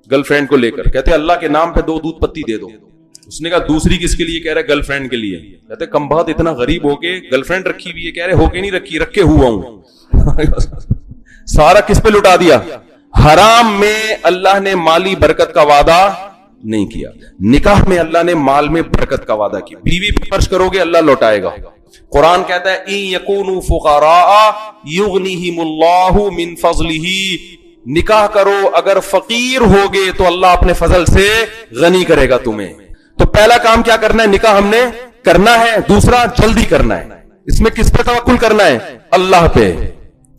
Speaker 1: گرل فرینڈ کو لے کر، کہتے اللہ کے نام پہ 2 دودھ پتی دے دو. اس نے کہا دوسری کس کے لیے؟ کہہ رہے گرل فرینڈ کے لیے. کہتے کم بہت اتنا غریب ہو کے گرل فرینڈ رکھی ہوئی ہے؟ کہہ رہے ہو کے نہیں رکھی، رکھے ہوا ہوں. سارا کس پہ لٹا دیا؟ حرام میں اللہ نے مالی برکت کا وعدہ نہیں کیا، نکاح میں اللہ نے مال میں برکت کا وعدہ کیا. بیوی پہ خرچ کرو گے اللہ لوٹائے گا. قرآن کہتا ہے ان یکونوا فقراء یغنیہم اللہ من فضلہ. نکاح کرو، اگر فقیر ہوگے تو اللہ اپنے فضل سے غنی کرے گا تمہیں. تو پہلا کام کیا کرنا ہے؟ نکاح ہم نے کرنا ہے. دوسرا جلدی کرنا ہے. اس میں کس پہ توکل کرنا ہے؟ اللہ پہ.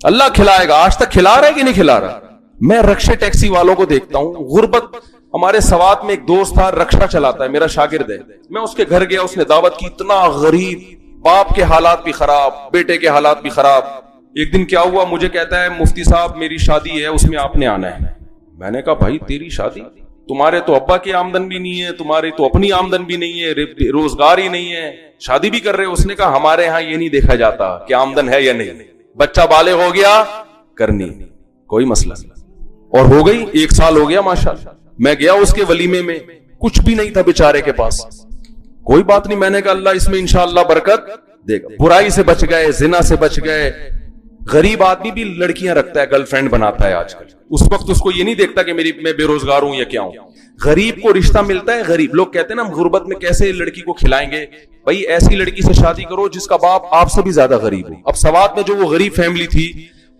Speaker 1: اللہ کھلائے گا. آج تک کھلا رہا ہے کہ نہیں کھلا رہا؟ میں رکشے ٹیکسی والوں کو دیکھتا ہوں. غربت، ہمارے سوات میں ایک دوست تھا رکشہ چلاتا ہے، میرا شاگرد ہے. میں اس کے گھر گیا، اس نے دعوت کی. اتنا غریب، باپ کے حالات بھی خراب، بیٹے کے حالات بھی خراب. ایک دن کیا ہوا، مجھے کہتا ہے مفتی صاحب میری شادی ہے، اس میں آپ نے آنا ہے. میں نے کہا بھائی تیری شادی؟ تمہارے تو ابا کی آمدن بھی نہیں ہے، تمہاری تو اپنی آمدن بھی نہیں ہے، روزگار ہی نہیں ہے، شادی بھی کر رہے. اس نے کہا ہمارے ہاں یہ نہیں دیکھا جاتا کہ آمدن ہے یا نہیں، بچہ بالغ ہو گیا کرنی، کوئی مسئلہ نہیں. اور ہو گئی، 1 سال ہو گیا ماشاءاللہ. میں گیا اس کے ولیمے میں، کچھ بھی نہیں تھا بیچارے کے پاس. کوئی بات نہیں، میں نے کہا اللہ اس میں انشاءاللہ برکت دے گا. برائی سے بچ گئے، زنا سے بچ گئے. غریب آدمی بھی لڑکیاں رکھتا ہے، گرل فرینڈ بناتا ہے آج کل. اس وقت اس کو یہ نہیں دیکھتا کہ میں بے روزگار ہوں یا کیا ہوں. غریب کو رشتہ ملتا ہے. غریب لوگ کہتے ہیں نا ہم غربت میں کیسے لڑکی کو کھلائیں گے. بھائی ایسی لڑکی سے شادی کرو جس کا باپ آپ سے بھی زیادہ غریب ہو. اب سوات میں جو وہ غریب فیملی تھی،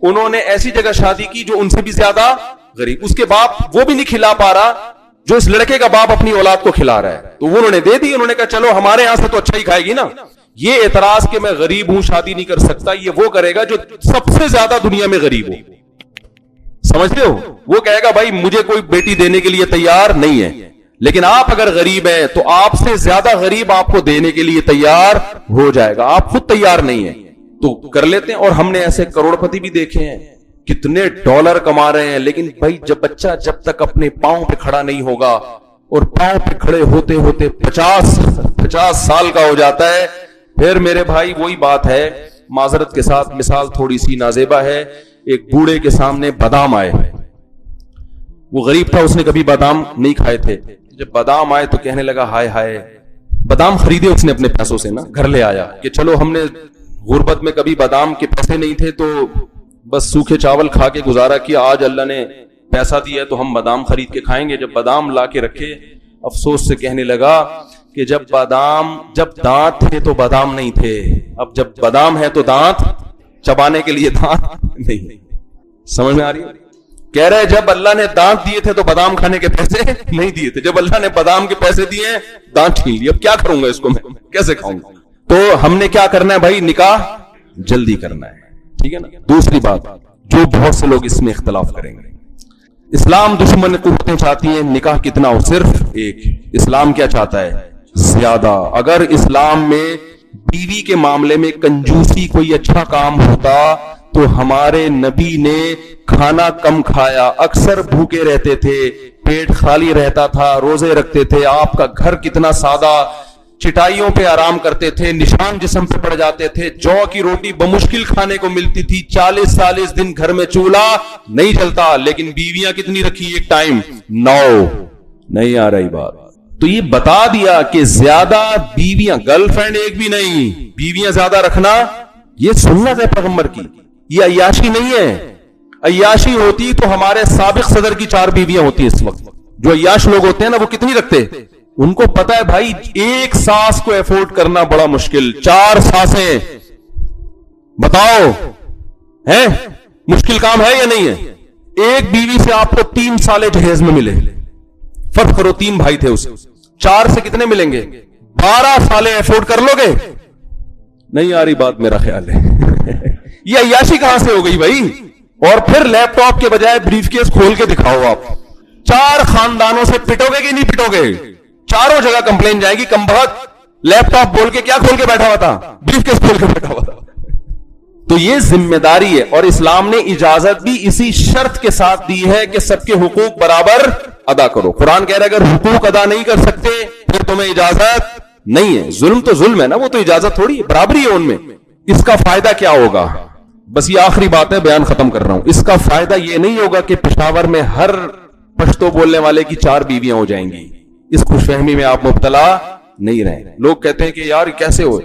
Speaker 1: انہوں نے ایسی جگہ شادی کی جو ان سے بھی زیادہ غریب. اس کے باپ وہ بھی نہیں کھلا پا رہا جو اس لڑکے کا باپ اپنی اولاد کو کھلا رہا ہے. تو انہوں نے دے دی. انہوں نے کہا چلو ہمارے یہاں سے تو اچھا ہی کھائے گی نا. یہ اعتراض کہ میں غریب ہوں شادی نہیں کر سکتا، یہ وہ کرے گا جو سب سے زیادہ دنیا میں غریب ہو. سمجھتے ہو؟ وہ کہے گا بھائی مجھے کوئی بیٹی دینے کے لیے تیار نہیں ہے. لیکن آپ اگر غریب ہیں تو آپ سے زیادہ غریب آپ کو دینے کے لیے تیار ہو جائے گا. آپ خود تیار نہیں ہیں تو کر لیتے ہیں. اور ہم نے ایسے کروڑ پتی بھی دیکھے ہیں، کتنے ڈالر کما رہے ہیں. لیکن بھائی جب تک اپنے پاؤں پہ کھڑا نہیں ہوگا، اور پاؤں پہ کھڑے ہوتے ہوتے 50 سال کا ہو جاتا ہے، پھر میرے بھائی وہی بات ہے. معذرت کے ساتھ مثال تھوڑی سی نازیبا ہے. ایک بوڑھے کے سامنے بادام آئے، وہ غریب تھا، اس نے کبھی بادام نہیں کھائے تھے. جب بادام آئے تو کہنے لگا ہائے ہائے. بادام خریدے اس نے اپنے پیسوں سے نا، گھر لے آیا کہ چلو ہم نے غربت میں کبھی بادام کے پیسے نہیں تھے تو بس سوکھے چاول کھا کے گزارا کیا، آج اللہ نے پیسہ دیا ہے تو ہم بادام خرید کے کھائیں گے. جب بادام لا کے رکھے، افسوس سے کہنے لگا کہ جب دانت تھے تو بادام نہیں تھے، اب جب بادام ہے تو دانت چبانے کے لیے دانت نہیں. سمجھ میں آ رہی ہے؟ کہہ رہے جب اللہ نے دانت دیے تھے تو بادام کھانے کے پیسے نہیں دیے تھے، جب اللہ نے بادام کے پیسے دیے دانت چھین لیے، اب کیا کروں گا اس کو، میں کیسے کھاؤں گا؟ تو ہم نے کیا کرنا ہے بھائی؟ نکاح جلدی کرنا ہے. ٹھیک ہے نا. دوسری بات جو بہت سے لوگ اس میں اختلاف کریں گے، اسلام دشمن قوتیں چاہتی ہیں نکاح کتنا ہو؟ صرف ایک. اسلام کیا چاہتا ہے؟ زیادہ. اگر اسلام میں بیوی کے معاملے میں کنجوسی کوئی اچھا کام ہوتا تو ہمارے نبی نے کھانا کم کھایا، اکثر بھوکے رہتے تھے، پیٹ خالی رہتا تھا، روزے رکھتے تھے. آپ کا گھر کتنا سادہ، چٹائیوں پہ آرام کرتے تھے، نشان جسم پہ پڑ جاتے تھے، جو کی روٹی بمشکل کھانے کو ملتی تھی، 40 دن گھر میں چولہا نہیں جلتا. لیکن بیویاں کتنی رکھی؟ ایک ٹائم 9. نہیں آ رہی بات. تو یہ بتا دیا کہ زیادہ بیویاں، گرل فرینڈ ایک بھی نہیں، بیویاں زیادہ رکھنا یہ سنت ہے پیغمبر کی. یہ عیاشی نہیں ہے. عیاشی ہوتی تو ہمارے سابق صدر کی 4 بیویاں ہوتی. اس وقت جو عیاش لوگ ہوتے ہیں نا وہ کتنی رکھتے؟ ان کو پتا ہے بھائی ایک ساس کو افورڈ کرنا بڑا مشکل، 4 ساسیں بتاؤ ہے مشکل کام ہے یا نہیں ہے؟ ایک بیوی سے آپ کو 3 سال جہیز میں ملے، فرق کرو، 3 بھائی تھے اسے، 4 سے کتنے ملیں گے؟ 12 سال افورڈ کر لو گے؟ نہیں آ رہی بات میرا خیال ہے. یہ عیاشی کہاں سے ہو گئی بھائی؟ اور پھر لیپ ٹاپ کے بجائے بریف کیس کھول کے دکھاؤ. آپ 4 خاندانوں سے پٹو گے کہ نہیں پٹو گے؟ چاروں جگہ کمپلین جائے گی. کم بخت لیپ ٹاپ بول کے کیا کھول کے بیٹھا ہوا تھا؟ بریف کیس کھول کے بیٹھا ہوا تھا. تو
Speaker 2: تو یہ ذمہ داری ہے, اور اسلام نے اجازت بھی اسی شرط کے ساتھ دی ہے کہ سب کے حقوق برابر ادا کرو. قرآن کہہ رہا ہے اگر حقوق ادا نہیں کر سکتے پھر تمہیں اجازت نہیں ہے. ظلم تو ظلم ہے نا, وہ تو اجازت تھوڑی ہے, برابری ہے ان میں. اس کا فائدہ کیا ہوگا؟ بس یہ آخری بات ہے, بیان ختم کر رہا ہوں. اس کا فائدہ یہ نہیں ہوگا کہ پشاور میں ہر پشتو بولنے والے کی 4 بیویاں ہو جائیں گی. اس خوش فہمی میں آپ مبتلا نہیں رہیں. لوگ کہتے ہیں کہ یار کیسے ہو,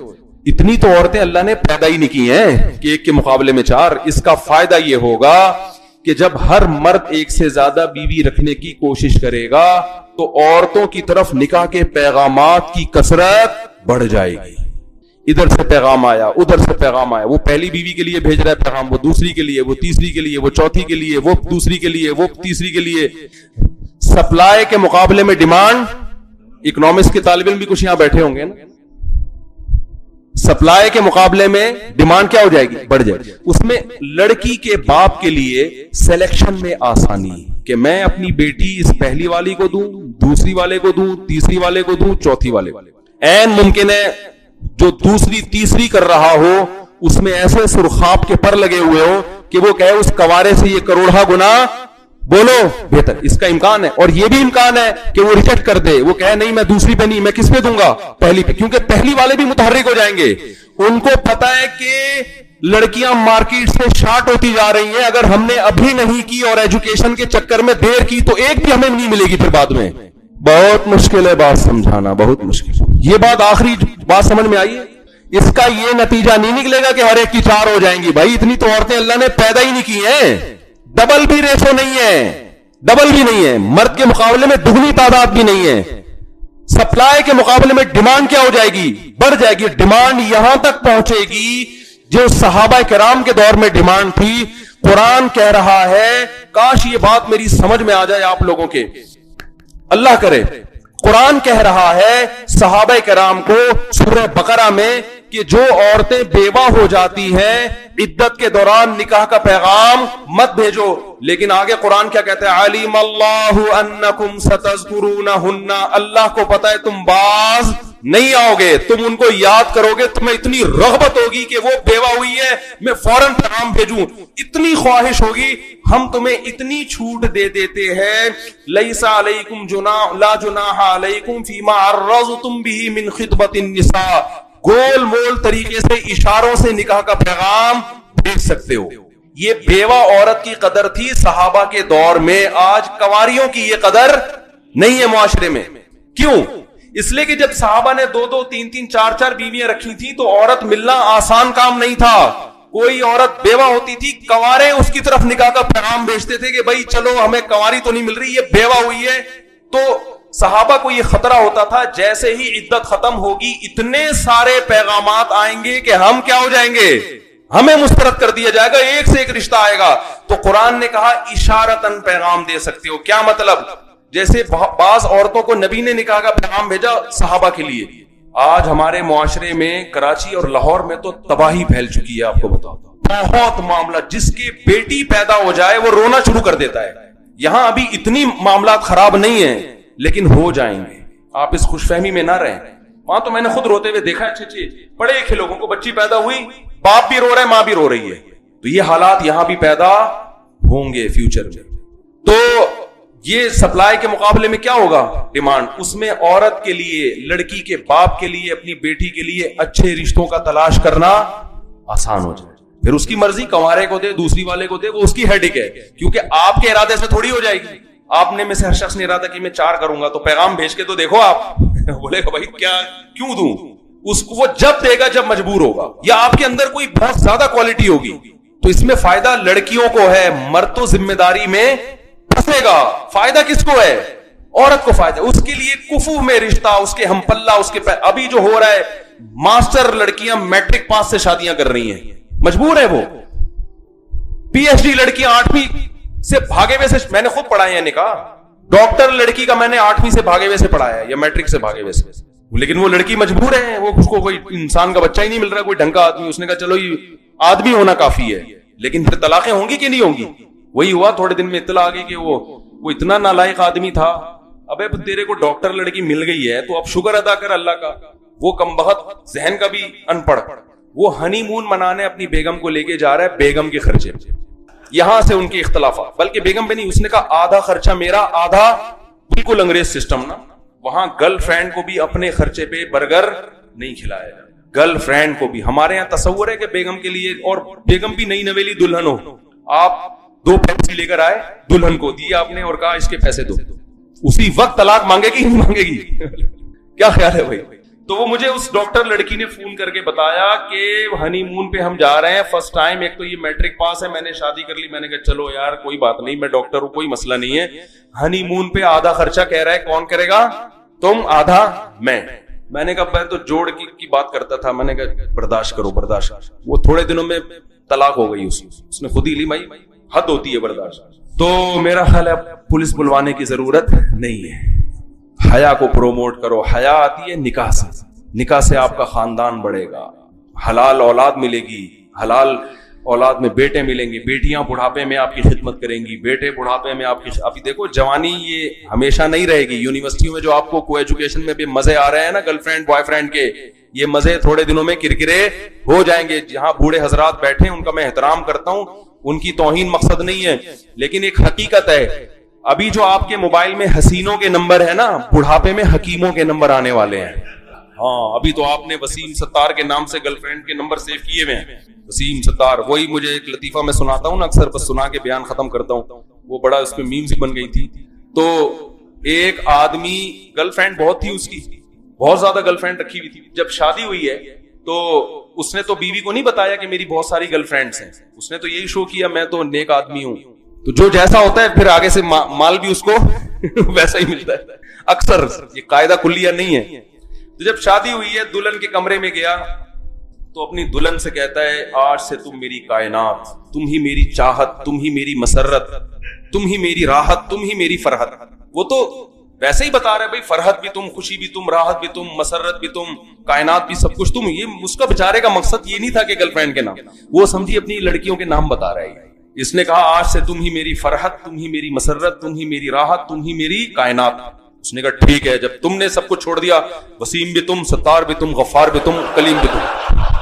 Speaker 2: اتنی تو عورتیں اللہ نے پیدا ہی نہیں کی ہیں کہ ایک کے مقابلے میں 4. اس کا فائدہ یہ ہوگا کہ جب ہر مرد ایک سے زیادہ بیوی رکھنے کی کوشش کرے گا تو عورتوں کی طرف نکاح کے پیغامات کی کثرت بڑھ جائے گی. ادھر سے پیغام آیا, ادھر سے پیغام آیا, وہ پہلی بیوی کے لیے بھیج رہا ہے پیغام, وہ دوسری کے لیے, وہ تیسری کے لیے, وہ چوتھی کے لیے, وہ دوسری کے لیے, وہ تیسری کے لیے. سپلائی کے مقابلے میں ڈیمانڈ. اکنامکس کے طالب علم بھی کچھ یہاں بیٹھے ہوں گے نا. سپلائی کے مقابلے میں ڈیمانڈ کیا ہو جائے گی؟ بڑھ جائے گی. اس میں لڑکی کے باپ کے لیے سلیکشن میں آسانی کہ میں اپنی بیٹی اس پہلی والی کو دوں, دوسری والے کو دوں, تیسری والے کو دوں, چوتھی والے کو. این ممکن ہے جو دوسری تیسری کر رہا ہو اس میں ایسے سرخاب کے پر لگے ہوئے ہو کہ وہ کہے اس کوارے سے یہ کروڑا گنا بولو بہتر. اس کا امکان ہے, اور یہ بھی امکان ہے کہ وہ ریجیکٹ کر دے, وہ کہے نہیں میں دوسری پہ نہیں, میں کس پہ دوں گا؟ پہلی پہ. کیونکہ پہلی والے بھی متحرک ہو جائیں گے. ان کو پتا ہے کہ لڑکیاں مارکیٹ سے شارٹ ہوتی جا رہی ہیں, اگر ہم نے ابھی نہیں کی اور ایجوکیشن کے چکر میں دیر کی تو ایک بھی ہمیں نہیں ملے گی پھر بعد میں. بہت مشکل ہے بات سمجھانا, بہت مشکل. یہ بات آخری بات سمجھ میں آئی ہے. اس کا یہ نتیجہ نہیں نکلے گا کہ ہر ایک کی 4 ہو جائیں گی. بھائی اتنی تو عورتیں اللہ نے پیدا ہی نہیں کی ہیں. ڈبل بھی ریشو نہیں ہے, ڈبل بھی نہیں ہے. مرد کے مقابلے میں دگنی تعداد بھی نہیں ہے. سپلائی کے مقابلے میں ڈیمانڈ کیا ہو جائے گی؟ بڑھ جائے گی. ڈیمانڈ یہاں تک پہنچے گی جو صحابہ کرام کے دور میں ڈیمانڈ تھی. قرآن کہہ رہا ہے, کاش یہ بات میری سمجھ میں آ جائے آپ لوگوں کے, اللہ کرے. قرآن کہہ رہا ہے صحابہ کرام کو سورہ بقرہ میں کہ جو عورتیں بیوہ ہو جاتی ہیں عدت کے دوران نکاح کا پیغام مت بھیجو. لیکن آگے قرآن کیا کہتا ہے؟ علیم اللہ انکم ستذکرونہن, اللہ کو پتا ہے تم باز نہیں آؤ گے, تم ان کو یاد کرو گے, تمہیں اتنی رغبت ہوگی کہ وہ بیوہ ہوئی ہے میں فوراً پیغام بھیجوں, اتنی خواہش ہوگی. ہم تمہیں اتنی چھوٹ دے دیتے ہیں, لیس علیکم جناح لا جناح علیکم فیما عرضتم به من خطبۃ النساء, گول مول طریقے سے اشاروں سے نکاح کا پیغام بھیج سکتے ہو. یہ بیوہ عورت کی قدر تھی صحابہ کے دور میں, آج کنواریوں کی یہ قدر نہیں ہے معاشرے میں. کیوں؟ اس لیے کہ جب صحابہ نے 2-2, 3-3, 4-4 بیویاں رکھی تھی تو عورت ملنا آسان کام نہیں تھا. کوئی عورت بیوہ ہوتی تھی, کنوارے اس کی طرف نکاح کا پیغام بھیجتے تھے کہ بھائی چلو ہمیں کنواری تو نہیں مل رہی, یہ بیوہ ہوئی ہے. تو صحابہ کو یہ خطرہ ہوتا تھا جیسے ہی عدت ختم ہوگی اتنے سارے پیغامات آئیں گے کہ ہم کیا ہو جائیں گے, ہمیں مسترد کر دیا جائے گا, ایک سے ایک رشتہ آئے گا. تو قرآن نے کہا اشارتاً پیغام دے سکتے ہو. کیا مطلب؟ جیسے بعض عورتوں کو نبی نے نکاح کا پیغام بھیجا صحابہ کے لیے. آج ہمارے معاشرے میں کراچی اور لاہور میں تو تباہی پھیل چکی ہے. آپ کو بتاؤ بہت معاملہ, جس کی بیٹی پیدا ہو جائے وہ رونا شروع کر دیتا ہے. یہاں ابھی اتنی معاملات خراب نہیں ہیں لیکن ہو جائیں گے. آپ اس خوش فہمی میں نہ رہیں. وہاں تو میں نے خود روتے ہوئے دیکھا اچھے پڑھے لکھے لوگوں کو, بچی پیدا ہوئی, باپ بھی رو رہا ہے, ماں بھی رو رہی ہے. تو یہ حالات یہاں بھی پیدا ہوں گے فیوچر میں. تو یہ سپلائی کے مقابلے میں کیا ہوگا؟ ڈیمانڈ. اس میں عورت کے لیے, لڑکی کے باپ کے لیے, اپنی بیٹی کے لیے اچھے رشتوں کا تلاش کرنا آسان ہو جائے. پھر اس کی مرضی, کنوارے کو دے, دوسری والے کو دے, وہ اس کی ہیڈک ہے. کیونکہ آپ کے ارادے سے تھوڑی ہو جائے گی. آپ نے میں سے ہر شخص نے ارادہ کہ میں 4 کروں گا, تو پیغام بھیج کے تو دیکھو آپ بولے گا بھائی کیا کیوں دوں. اس کو وہ جب دے گا جب مجبور ہوگا, یا آپ کے اندر کوئی بہت زیادہ کوالٹی ہوگی. تو اس میں فائدہ لڑکیوں کو ہے, مرد تو ذمہ داری میں پھنسے گا. فائدہ کس کو ہے؟ عورت کو فائدہ. اس کے لیے کفو میں رشتہ, اس کے ہم پلہ, اس کے ابھی جو ہو رہا ہے ماسٹر لڑکیاں میٹرک پاس سے شادیاں کر رہی ہیں, مجبور ہے وہ. پی ایچ ڈی لڑکیاں 8ویں سے بھاگے ہوئے سے, میں نے خود پڑھایا ہے نکاح. ڈاکٹر لڑکی کا میں نے 8ویں سے بھاگے ہوئے سے پڑھایا ہے, یا میٹرک سے بھاگے ہوئے سے. لیکن وہ لڑکی مجبور ہے, وہ اس کو کوئی انسان کا بچہ ہی نہیں مل رہا, کوئی ڈھنگ کا آدمی. اس نے کہا چلو یہ آدمی ہونا کافی ہے. لیکن پھر طلاقیں ہوں گی کہ نہیں ہوں گی؟ وہی ہوا, تھوڑے دن میں اطلاع آ گئی کہ وہ اتنا نالائق آدمی تھا. ابے تیرے کو ڈاکٹر لڑکی مل گئی ہے تو اب شکر ادا کر اللہ کا. وہ کم بخت ذہن کا بھی ان پڑھ, وہ ہنی مون منانے اپنی بیگم کو لے کے جا رہا ہے بیگم کے خرچے پہ. یہاں سے ان کے اختلافات, بلکہ بیگم پہ نہیں, اس نے کہا آدھا خرچہ میرا آدھا, بالکل انگریز سسٹم نا. وہاں گرل فرینڈ کو بھی اپنے خرچے پہ برگر نہیں کھلایا جائے, گرل فرینڈ کو بھی. ہمارے یہاں تصور ہے کہ بیگم کے لیے, اور بیگم بھی نئی نویلی دلہن ہو, آپ 2 پیپسی لے کر آئے, دلہن کو دی آپ نے اور کہا اس کے پیسے دو, اسی وقت طلاق مانگے گی نہیں مانگے گی؟ کیا خیال ہے بھائی؟ تو وہ مجھے اس ڈاکٹر لڑکی نے فون کر کے بتایا کہ ہنی مون پہ ہم جا رہے ہیں, فرسٹ ٹائم, ایک تو یہ میٹرک پاس ہے, میں نے شادی کر لی. میں نے کہا چلو یار کوئی بات نہیں, میں ڈاکٹر ہوں, کوئی مسئلہ نہیں ہے. ہنی مون پہ آدھا خرچہ کہہ رہا ہے, کون کرے گا؟ تم آدھا, میں نے کہا میں تو جوڑ کی بات کرتا تھا, میں نے کہا برداشت کرو برداشت. وہ تھوڑے دنوں میں طلاق ہو گئی, اس نے خود ہی لی. بھائی حد ہوتی ہے برداشت. تو میرا خیال ہے پولیس بلوانے کی ضرورت نہیں ہے. حیا کو پروموٹ کرو. حیا آتی ہے نکاح سے, نکاح سے آپ کا خاندان بڑھے گا, حلال اولاد ملے گی, حلال اولاد میں بیٹے ملیں گے, بیٹیاں بڑھاپے میں آپ کی خدمت کریں گی, بیٹے بڑھاپے میں آپ کی. ابھی دیکھو جوانی یہ ہمیشہ نہیں رہے گی. یونیورسٹیوں میں جو آپ کو ایجوکیشن میں بھی مزے آ رہے ہیں نا گرل فرینڈ بوائے فرینڈ کے, یہ مزے تھوڑے دنوں میں کرکرے ہو جائیں گے. جہاں بوڑھے حضرات بیٹھے ہیں ان کا میں احترام کرتا ہوں, ان کی توہین مقصد نہیں ہے, لیکن ایک حقیقت ہے, ابھی جو آپ کے موبائل میں حسینوں کے نمبر ہے نا, بڑھاپے میں حکیموں کے نمبر آنے والے ہیں. ہاں ابھی تو آپ نے وسیم ستار کے نام سے گرل فرینڈ کے نمبر سیو کیے ہوئے ہیں. وسیم ستار, وہی مجھے ایک لطیفہ میں سناتا ہوں نا اکثر, بس سنا کے بیان ختم کرتا ہوں. وہ بڑا اس پہ میمز بن گئی تھی. تو ایک آدمی, گرل فرینڈ بہت تھی اس کی, بہت زیادہ گرل فرینڈ رکھی ہوئی تھی. جب شادی ہوئی ہے تو اس نے تو بیوی کو نہیں بتایا کہ میری بہت ساری گرل فرینڈس ہیں, اس نے تو یہی شو کیا میں تو نیک آدمی ہوں. تو جو جیسا ہوتا ہے پھر آگے سے مال بھی اس کو ویسا ہی ملتا ہے اکثر, یہ قاعدہ کلیہ نہیں ہے. تو جب شادی ہوئی ہے, دلہن کے کمرے میں گیا تو اپنی دلہن سے کہتا ہے آج سے تم میری کائنات, تم ہی میری چاہت, تم ہی میری مسرت, تم ہی میری راحت, تم ہی میری فرحت. وہ تو ویسے ہی بتا رہے بھائی, فرحت بھی تم, خوشی بھی تم, راحت بھی تم, مسرت بھی تم, کائنات بھی, سب کچھ تم. یہ اس کا بیچارے کا مقصد یہ نہیں تھا کہ گرل فرینڈ کے نام, وہ سمجھی اپنی لڑکیوں کے نام بتا رہا ہے. اس نے کہا آج سے تم ہی میری فرحت, تم ہی میری مسرت, تم ہی میری راحت, تم ہی میری کائنات. اس نے کہا ٹھیک ہے, جب تم نے سب کچھ چھوڑ دیا, وسیم بھی تم, ستار بھی تم, غفار بھی تم, کلیم بھی تم.